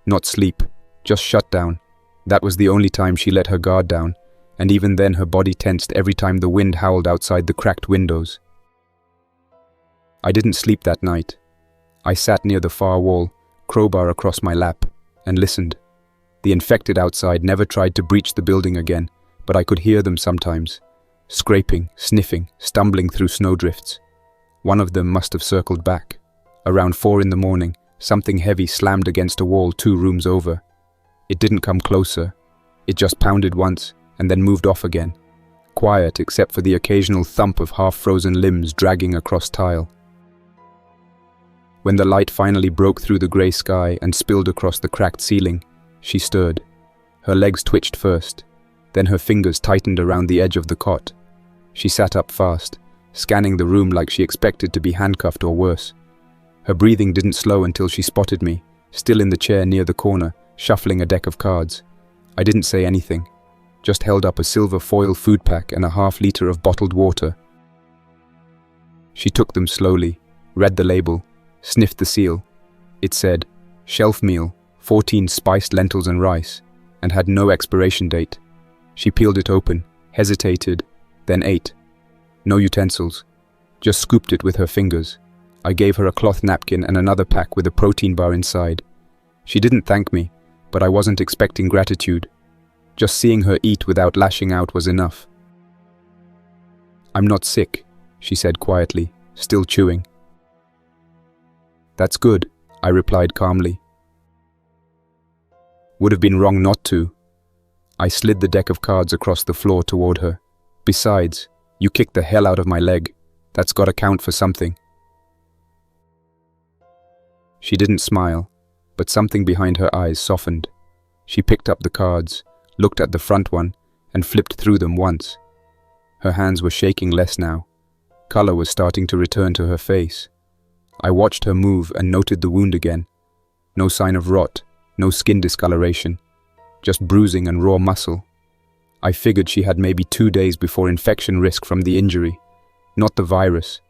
Speaker 2: Not sleep, just shut down. That was the only time she let her guard down, and even then her body tensed every time the wind howled outside the cracked windows. I didn't sleep that night. I sat near the far wall, crowbar across my lap, and listened. The infected outside never tried to breach the building again, but I could hear them sometimes, scraping, sniffing, stumbling through snowdrifts. One of them must have circled back. Around 4 in the morning, something heavy slammed against a wall 2 rooms over. It didn't come closer. It just pounded once, and then moved off again. Quiet except for the occasional thump of half-frozen limbs dragging across tile. When the light finally broke through the grey sky and spilled across the cracked ceiling, she stirred. Her legs twitched first, then her fingers tightened around the edge of the cot. She sat up fast, scanning the room like she expected to be handcuffed or worse. Her breathing didn't slow until she spotted me, still in the chair near the corner, shuffling a deck of cards. I didn't say anything, just held up a silver foil food pack and a half-liter of bottled water. She took them slowly, read the label, sniffed the seal. It said, shelf meal, 14 spiced lentils and rice, and had no expiration date. She peeled it open, hesitated, then ate. No utensils, just scooped it with her fingers. I gave her a cloth napkin and another pack with a protein bar inside. She didn't thank me, but I wasn't expecting gratitude. Just seeing her eat without lashing out was enough. "I'm not sick," she said quietly, still chewing. "That's good," I replied calmly. "Would have been wrong not to." I slid the deck of cards across the floor toward her. "Besides, you kicked the hell out of my leg. That's gotta count for something." She didn't smile, but something behind her eyes softened. She picked up the cards, looked at the front one, and flipped through them once. Her hands were shaking less now. Color was starting to return to her face. I watched her move and noted the wound again. No sign of rot, no skin discoloration, just bruising and raw muscle. I figured she had maybe 2 days before infection risk from the injury. Not the virus,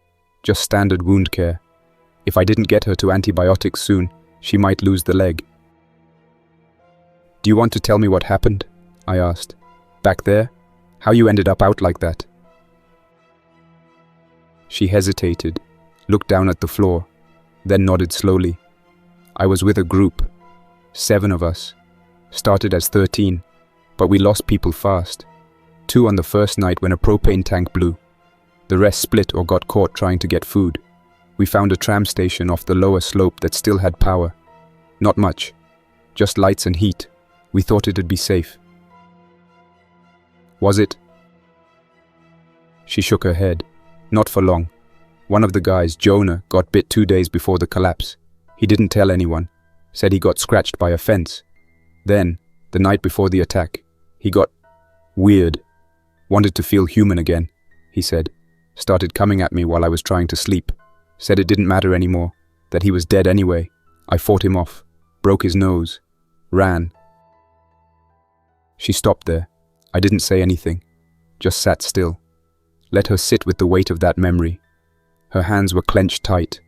Speaker 2: just standard wound care. If I didn't get her to antibiotics soon, she might lose the leg. "Do you want to tell me what happened?" I asked. "Back there? How you ended up out like that?" She hesitated, looked down at the floor, then nodded slowly. "I was with a group, 7 of us. Started as 13, but we lost people fast. 2 on the first night when a propane tank blew. The rest split or got caught trying to get food. We found a tram station off the lower slope that still had power. Not much, just lights and heat. We thought it'd be safe." "Was it?" She shook her head. "Not for long. One of the guys, Jonah, got bit 2 days before the collapse. He didn't tell anyone. Said he got scratched by a fence. Then, the night before the attack, he got weird. Wanted to feel human again, he said. Started coming at me while I was trying to sleep. Said it didn't matter anymore, that he was dead anyway. I fought him off, broke his nose, ran." She stopped there. I didn't say anything, just sat still. Let her sit with the weight of that memory. Her hands were clenched tight.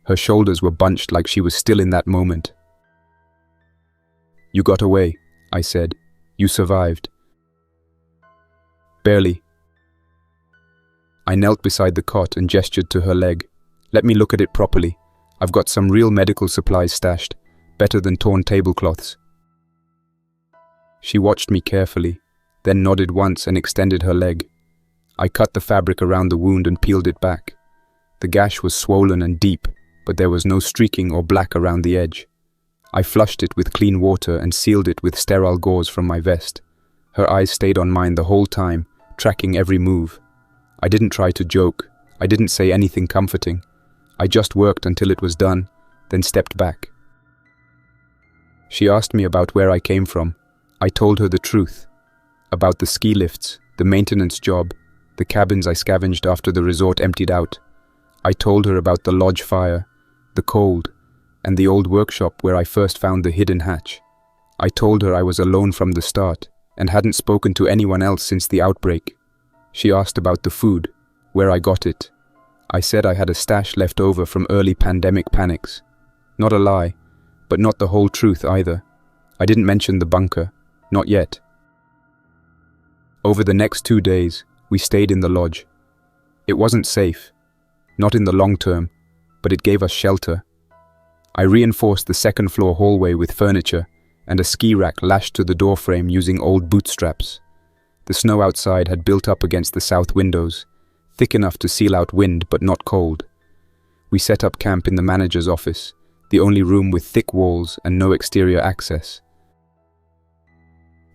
Speaker 2: Her shoulders were bunched like she was still in that moment. "You got away," I said. "You survived." Barely. I knelt beside the cot and gestured to her leg. Let me look at it properly. I've got some real medical supplies stashed, better than torn tablecloths. She watched me carefully, then nodded once and extended her leg. I cut the fabric around the wound and peeled it back. The gash was swollen and deep, but there was no streaking or black around the edge. I flushed it with clean water and sealed it with sterile gauze from my vest. Her eyes stayed on mine the whole time, tracking every move. I didn't try to joke. I didn't say anything comforting. I just worked until it was done, then stepped back. She asked me about where I came from. I told her the truth. About the ski lifts, the maintenance job, the cabins I scavenged after the resort emptied out. I told her about the lodge fire, the cold, and the old workshop where I first found the hidden hatch. I told her I was alone from the start and hadn't spoken to anyone else since the outbreak. She asked about the food, where I got it. I said I had a stash left over from early pandemic panics. Not a lie, but not the whole truth either. I didn't mention the bunker, not yet. Over the next 2 days, we stayed in the lodge. It wasn't safe, not in the long term, but it gave us shelter. I reinforced the second-floor hallway with furniture and a ski rack lashed to the doorframe using old bootstraps. The snow outside had built up against the south windows, thick enough to seal out wind but not cold. We set up camp in the manager's office, the only room with thick walls and no exterior access.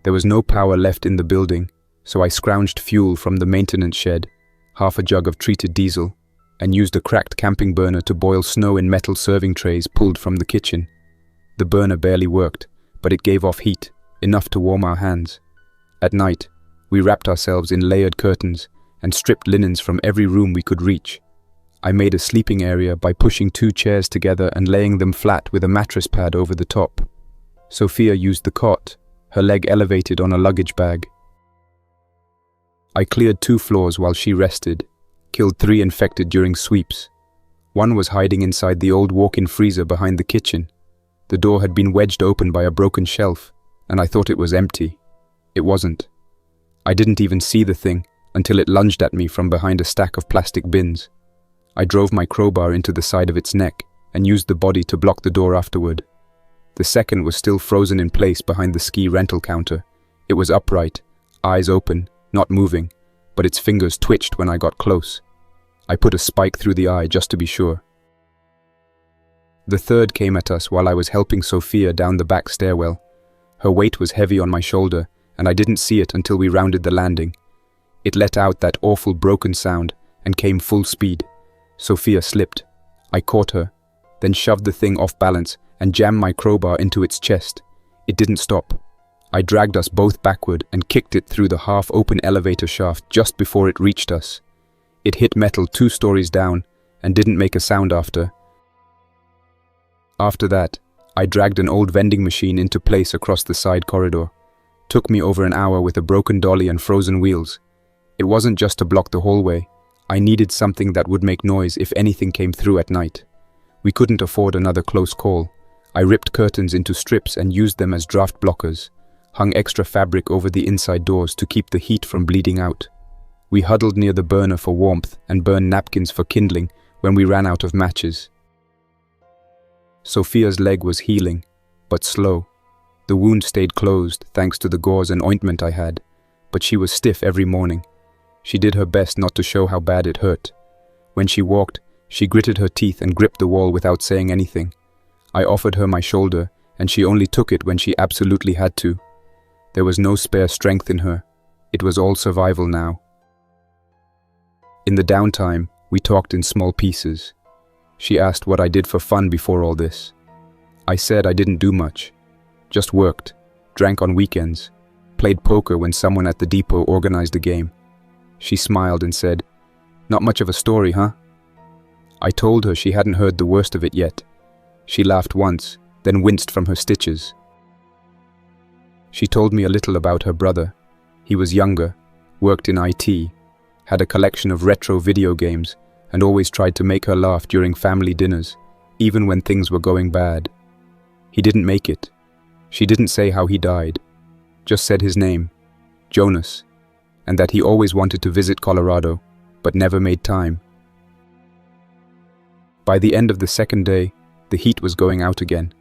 Speaker 2: There was no power left in the building, so I scrounged fuel from the maintenance shed, half a jug of treated diesel, and used a cracked camping burner to boil snow in metal serving trays pulled from the kitchen. The burner barely worked, but it gave off heat, enough to warm our hands. At night, we wrapped ourselves in layered curtains and stripped linens from every room we could reach. I made a sleeping area by pushing 2 chairs together and laying them flat with a mattress pad over the top. Sophia used the cot, her leg elevated on a luggage bag. I cleared 2 floors while she rested, killed 3 infected during sweeps. 1 was hiding inside the old walk-in freezer behind the kitchen. The door had been wedged open by a broken shelf, and I thought it was empty. It wasn't. I didn't even see the thing until it lunged at me from behind a stack of plastic bins. I drove my crowbar into the side of its neck and used the body to block the door afterward. The second was still frozen in place behind the ski rental counter. It was upright, eyes open, not moving, but its fingers twitched when I got close. I put a spike through the eye just to be sure. The third came at us while I was helping Sophia down the back stairwell. Her weight was heavy on my shoulder, and I didn't see it until we rounded the landing. It let out that awful broken sound and came full speed. Sophia slipped. I caught her, then shoved the thing off balance and jammed my crowbar into its chest. It didn't stop. I dragged us both backward and kicked it through the half-open elevator shaft just before it reached us. It hit metal 2 stories down and didn't make a sound after. After that, I dragged an old vending machine into place across the side corridor. Took me over an hour with a broken dolly and frozen wheels. It wasn't just to block the hallway. I needed something that would make noise if anything came through at night. We couldn't afford another close call. I ripped curtains into strips and used them as draft blockers, hung extra fabric over the inside doors to keep the heat from bleeding out. We huddled near the burner for warmth and burned napkins for kindling when we ran out of matches. Sophia's leg was healing, but slow. The wound stayed closed thanks to the gauze and ointment I had, but she was stiff every morning. She did her best not to show how bad it hurt. When she walked, she gritted her teeth and gripped the wall without saying anything. I offered her my shoulder, and she only took it when she absolutely had to. There was no spare strength in her. It was all survival now. In the downtime, we talked in small pieces. She asked what I did for fun before all this. I said I didn't do much. Just worked, drank on weekends, played poker when someone at the depot organized a game. She smiled and said, "Not much of a story, huh?" I told her she hadn't heard the worst of it yet. She laughed once, then winced from her stitches. She told me a little about her brother. He was younger, worked in IT, had a collection of retro video games, and always tried to make her laugh during family dinners, even when things were going bad. He didn't make it. She didn't say how he died, just said his name, Jonas. and that he always wanted to visit Colorado, but never made time. By the end of the second day, the heat was going out again.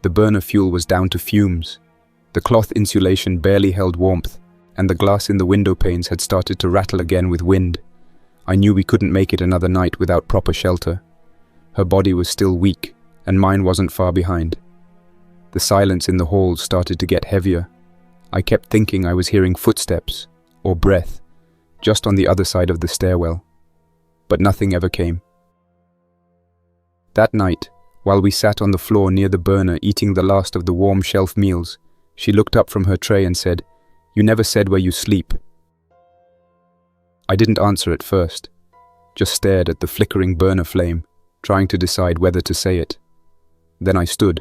Speaker 2: The burner fuel was down to fumes. The cloth insulation barely held warmth, and the glass in the window panes had started to rattle again with wind. I knew we couldn't make it another night without proper shelter. Her body was still weak, and mine wasn't far behind. The silence in the halls started to get heavier. I kept thinking I was hearing footsteps, or breath, just on the other side of the stairwell. But nothing ever came. That night, while we sat on the floor near the burner eating the last of the warm shelf meals, she looked up from her tray and said, "You never said where you sleep." I didn't answer at first, just stared at the flickering burner flame, trying to decide whether to say it. Then I stood,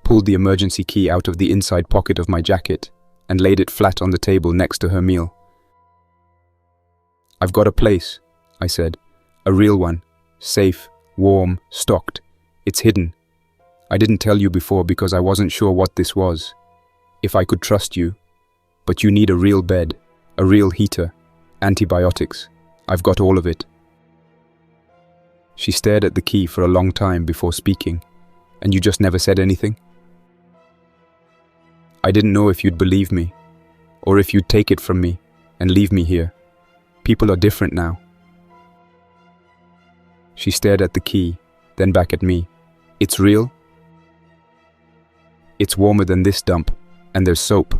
Speaker 2: pulled the emergency key out of the inside pocket of my jacket, and laid it flat on the table next to her meal. "I've got a place," I said. "A real one. Safe, warm, stocked. It's hidden. I didn't tell you before because I wasn't sure what this was. If I could trust you. But you need a real bed, a real heater, antibiotics. I've got all of it." She stared at the key for a long time before speaking. "And you just never said anything?" "I didn't know if you'd believe me, or if you'd take it from me and leave me here. People are different now." She stared at the key, then back at me. "It's real?" "It's warmer than this dump, and there's soap."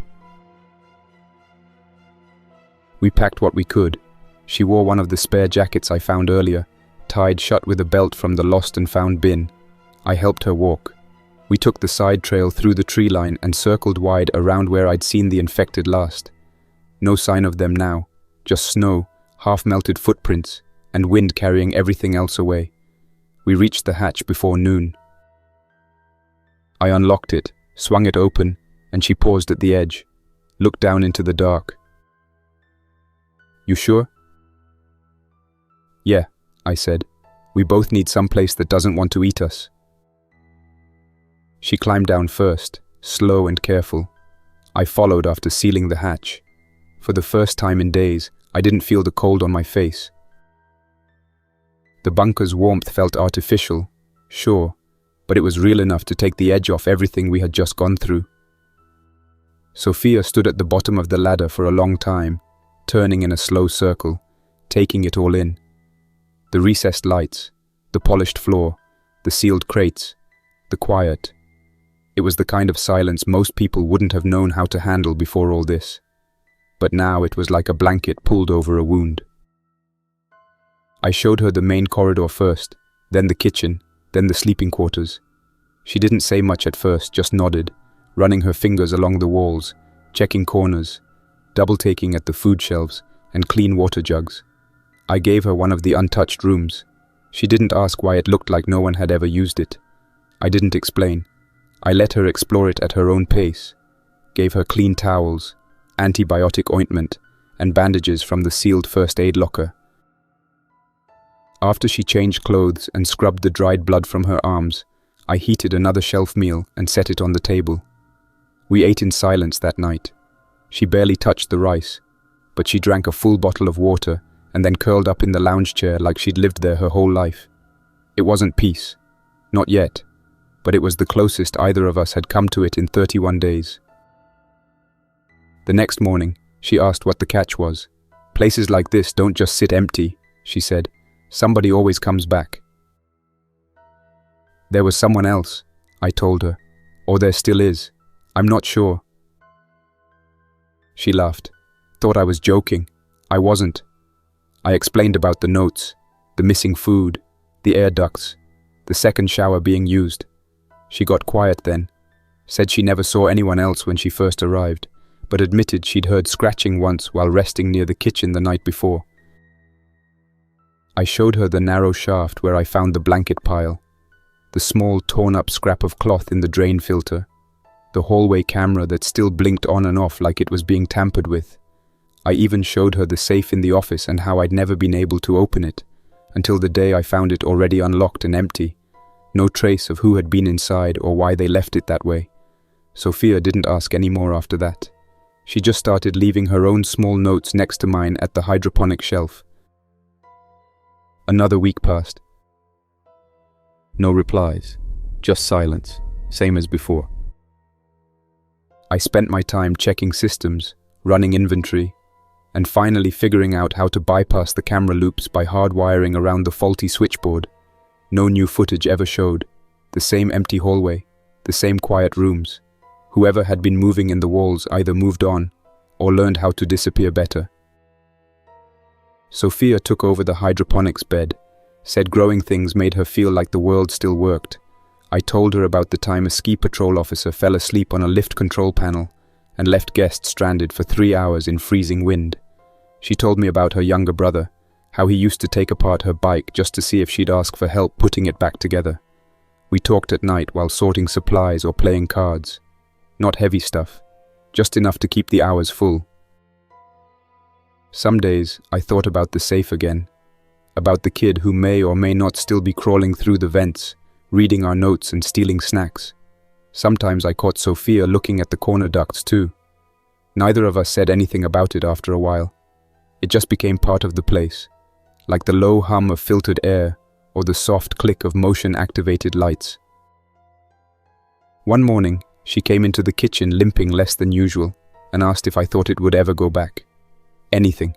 Speaker 2: We packed what we could. She wore one of the spare jackets I found earlier, tied shut with a belt from the lost and found bin. I helped her walk. We took the side trail through the tree line and circled wide around where I'd seen the infected last. No sign of them now, just snow, half-melted footprints, and wind carrying everything else away. We reached the hatch before noon. I unlocked it, swung it open, and she paused at the edge, looked down into the dark. "You sure?" "Yeah," I said. "We both need some place that doesn't want to eat us." She climbed down first, slow and careful. I followed after sealing the hatch. For the first time in days, I didn't feel the cold on my face. The bunker's warmth felt artificial, sure, but it was real enough to take the edge off everything we had just gone through. Sophia stood at the bottom of the ladder for a long time, turning in a slow circle, taking it all in. The recessed lights, the polished floor, the sealed crates, the quiet. It was the kind of silence most people wouldn't have known how to handle before all this. But now it was like a blanket pulled over a wound. I showed her the main corridor first, then the kitchen, then the sleeping quarters. She didn't say much at first, just nodded, running her fingers along the walls, checking corners, double-taking at the food shelves and clean water jugs. I gave her one of the untouched rooms. She didn't ask why it looked like no one had ever used it. I didn't explain. I let her explore it at her own pace, gave her clean towels, antibiotic ointment, and bandages from the sealed first aid locker. After she changed clothes and scrubbed the dried blood from her arms, I heated another shelf meal and set it on the table. We ate in silence that night. She barely touched the rice, but she drank a full bottle of water and then curled up in the lounge chair like she'd lived there her whole life. It wasn't peace. Not yet. But it was the closest either of us had come to it in 31 days. The next morning, she asked what the catch was. "Places like this don't just sit empty," she said. "Somebody always comes back." "There was someone else," I told her. "Or there still is. I'm not sure." She laughed. Thought I was joking. I wasn't. I explained about the notes, the missing food, the air ducts, the second shower being used. She got quiet then, said she never saw anyone else when she first arrived, but admitted she'd heard scratching once while resting near the kitchen the night before. I showed her the narrow shaft where I found the blanket pile, the small torn-up scrap of cloth in the drain filter, the hallway camera that still blinked on and off like it was being tampered with. I even showed her the safe in the office and how I'd never been able to open it, until the day I found it already unlocked and empty. No trace of who had been inside or why they left it that way. Sophia didn't ask any more after that. She just started leaving her own small notes next to mine at the hydroponic shelf. Another week passed. No replies, just silence, same as before. I spent my time checking systems, running inventory, and finally figuring out how to bypass the camera loops by hardwiring around the faulty switchboard. No new footage ever showed. The same empty hallway, the same quiet rooms. Whoever had been moving in the walls either moved on or learned how to disappear better. Sophia took over the hydroponics bed, said growing things made her feel like the world still worked. I told her about the time a ski patrol officer fell asleep on a lift control panel and left guests stranded for 3 hours in freezing wind. She told me about her younger brother, how he used to take apart her bike just to see if she'd ask for help putting it back together. We talked at night while sorting supplies or playing cards. Not heavy stuff, just enough to keep the hours full. Some days I thought about the safe again, about the kid who may or may not still be crawling through the vents, reading our notes and stealing snacks. Sometimes I caught Sophia looking at the corner ducts too. Neither of us said anything about it after a while. It just became part of the place, like the low hum of filtered air or the soft click of motion-activated lights. One morning, she came into the kitchen limping less than usual and asked if I thought it would ever go back. Anything.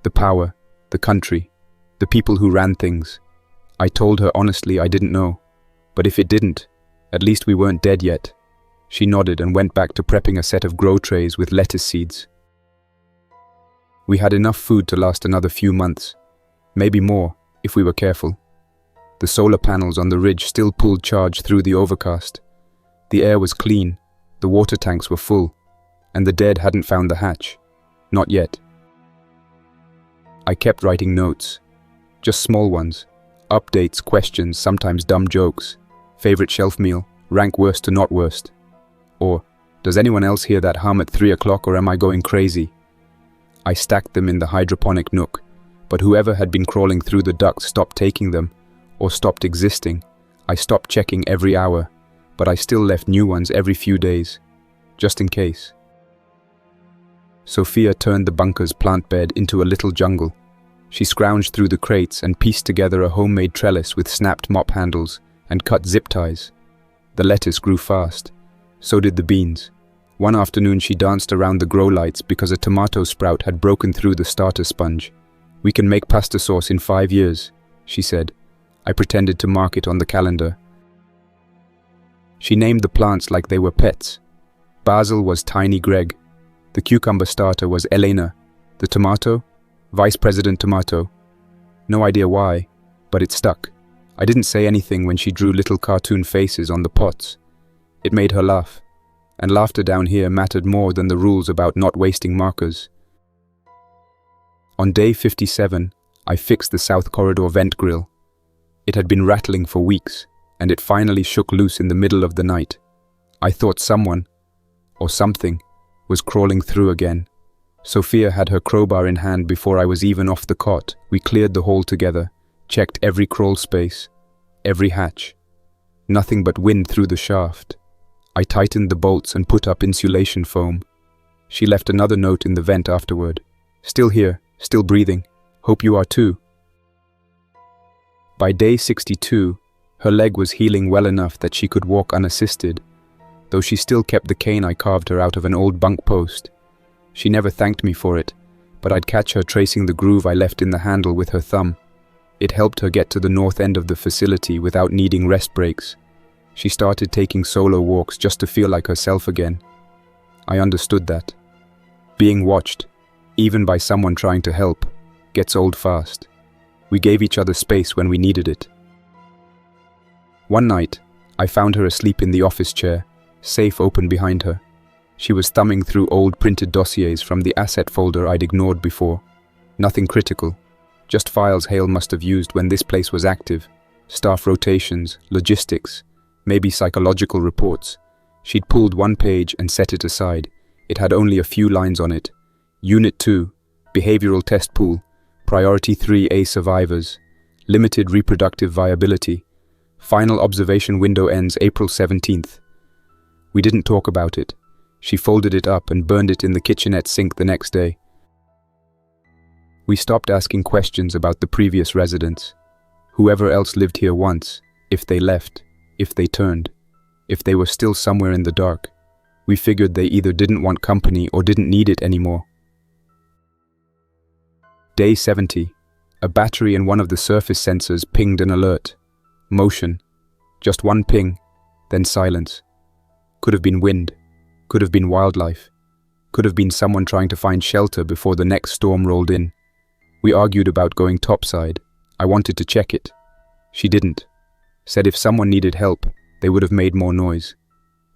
Speaker 2: The power, the country, the people who ran things. I told her honestly I didn't know, but if it didn't, at least we weren't dead yet. She nodded and went back to prepping a set of grow trays with lettuce seeds. We had enough food to last another few months, maybe more if we were careful. The solar panels on the ridge still pulled charge through the overcast. The air was clean, the water tanks were full, and the dead hadn't found the hatch. Not yet. I kept writing notes, just small ones, updates, questions, sometimes dumb jokes, favorite shelf meal, rank worst to not worst. Or, does anyone else hear that hum at 3 o'clock or am I going crazy? I stacked them in the hydroponic nook, but whoever had been crawling through the ducts stopped taking them, or stopped existing. I stopped checking every hour, but I still left new ones every few days, just in case. Sophia turned the bunker's plant bed into a little jungle. She scrounged through the crates and pieced together a homemade trellis with snapped mop handles and cut zip ties. The lettuce grew fast. So did the beans. One afternoon she danced around the grow lights because a tomato sprout had broken through the starter sponge. "We can make pasta sauce in 5 years," she said. I pretended to mark it on the calendar. She named the plants like they were pets. Basil was Tiny Greg. The cucumber starter was Elena. The tomato? Vice President Tomato. No idea why, but it stuck. I didn't say anything when she drew little cartoon faces on the pots. It made her laugh, and laughter down here mattered more than the rules about not wasting markers. On day 57, I fixed the south corridor vent grill. It had been rattling for weeks, and it finally shook loose in the middle of the night. I thought someone, or something, was crawling through again. Sophia had her crowbar in hand before I was even off the cot. We cleared the hole together, checked every crawl space, every hatch. Nothing but wind through the shaft. I tightened the bolts and put up insulation foam. She left another note in the vent afterward. "Still here, still breathing. Hope you are too." By day 62, her leg was healing well enough that she could walk unassisted, though she still kept the cane I carved her out of an old bunk post. She never thanked me for it, but I'd catch her tracing the groove I left in the handle with her thumb. It helped her get to the north end of the facility without needing rest breaks. She started taking solo walks just to feel like herself again. I understood that. Being watched, even by someone trying to help, gets old fast. We gave each other space when we needed it. One night, I found her asleep in the office chair, safe open behind her. She was thumbing through old printed dossiers from the asset folder I'd ignored before. Nothing critical, just files Hale must have used when this place was active. Staff rotations, logistics, maybe psychological reports. She'd pulled one page and set it aside. It had only a few lines on it. Unit 2, Behavioral Test Pool, Priority 3A Survivors, Limited Reproductive Viability. Final observation window ends April 17th. We didn't talk about it. She folded it up and burned it in the kitchenette sink the next day. We stopped asking questions about the previous residents. Whoever else lived here once, if they left, if they turned, if they were still somewhere in the dark, we figured they either didn't want company or didn't need it anymore. Day 70. A battery in one of the surface sensors pinged an alert. Motion. Just one ping, then silence. Could have been wind. Could have been wildlife. Could have been someone trying to find shelter before the next storm rolled in. We argued about going topside. I wanted to check it. She didn't. Said if someone needed help, they would have made more noise.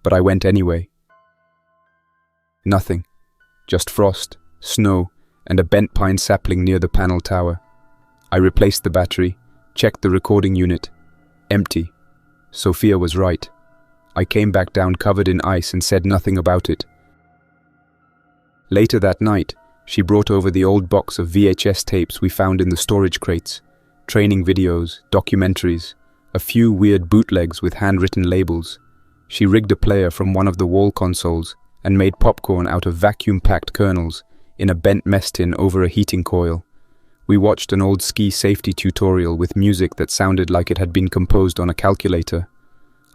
Speaker 2: But I went anyway. Nothing. Just frost, snow, and a bent pine sapling near the panel tower. I replaced the battery, checked the recording unit. Empty. Sophia was right. I came back down covered in ice and said nothing about it. Later that night, she brought over the old box of VHS tapes we found in the storage crates. Training videos, documentaries, a few weird bootlegs with handwritten labels. She rigged a player from one of the wall consoles and made popcorn out of vacuum-packed kernels in a bent mess tin over a heating coil. We watched an old ski safety tutorial with music that sounded like it had been composed on a calculator.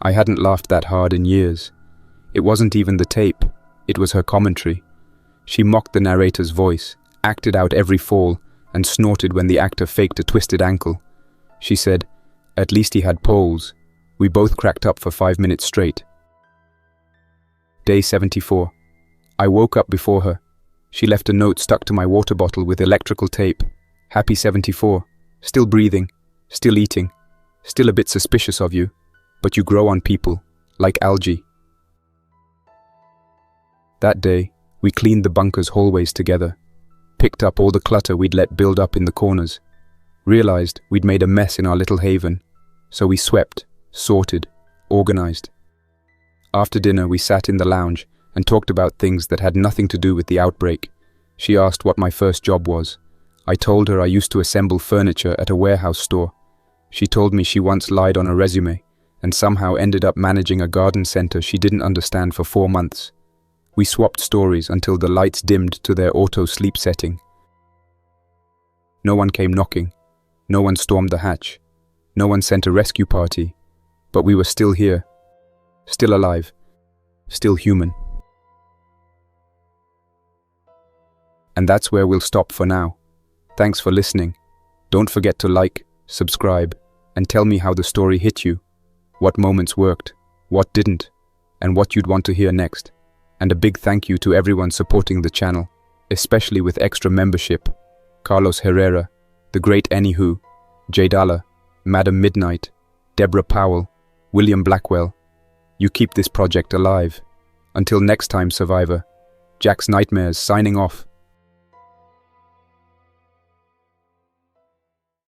Speaker 2: I hadn't laughed that hard in years. It wasn't even the tape, it was her commentary. She mocked the narrator's voice, acted out every fall, and snorted when the actor faked a twisted ankle. She said, "At least he had poles." We both cracked up for 5 minutes straight. Day 74. I woke up before her. She left a note stuck to my water bottle with electrical tape. Happy 74. Still breathing. Still eating. Still a bit suspicious of you. But you grow on people. Like algae. That day, we cleaned the bunker's hallways together. Picked up all the clutter we'd let build up in the corners. Realized we'd made a mess in our little haven. So we swept, sorted, organized. After dinner, we sat in the lounge and talked about things that had nothing to do with the outbreak. She asked what my first job was. I told her I used to assemble furniture at a warehouse store. She told me she once lied on a resume and somehow ended up managing a garden center she didn't understand for 4 months. We swapped stories until the lights dimmed to their auto sleep setting. No one came knocking. No one stormed the hatch. No one sent a rescue party. But we were still here. Still alive. Still human. And that's where we'll stop for now. Thanks for listening. Don't forget to like, subscribe, and tell me how the story hit you. What moments worked, what didn't, and what you'd want to hear next. And a big thank you to everyone supporting the channel, especially with extra membership. Carlos Herrera, The Great Anywho, Jadala, Madam Midnight, Deborah Powell, William Blackwell. You keep this project alive. Until next time, Survivor. Jack's Nightmares signing off.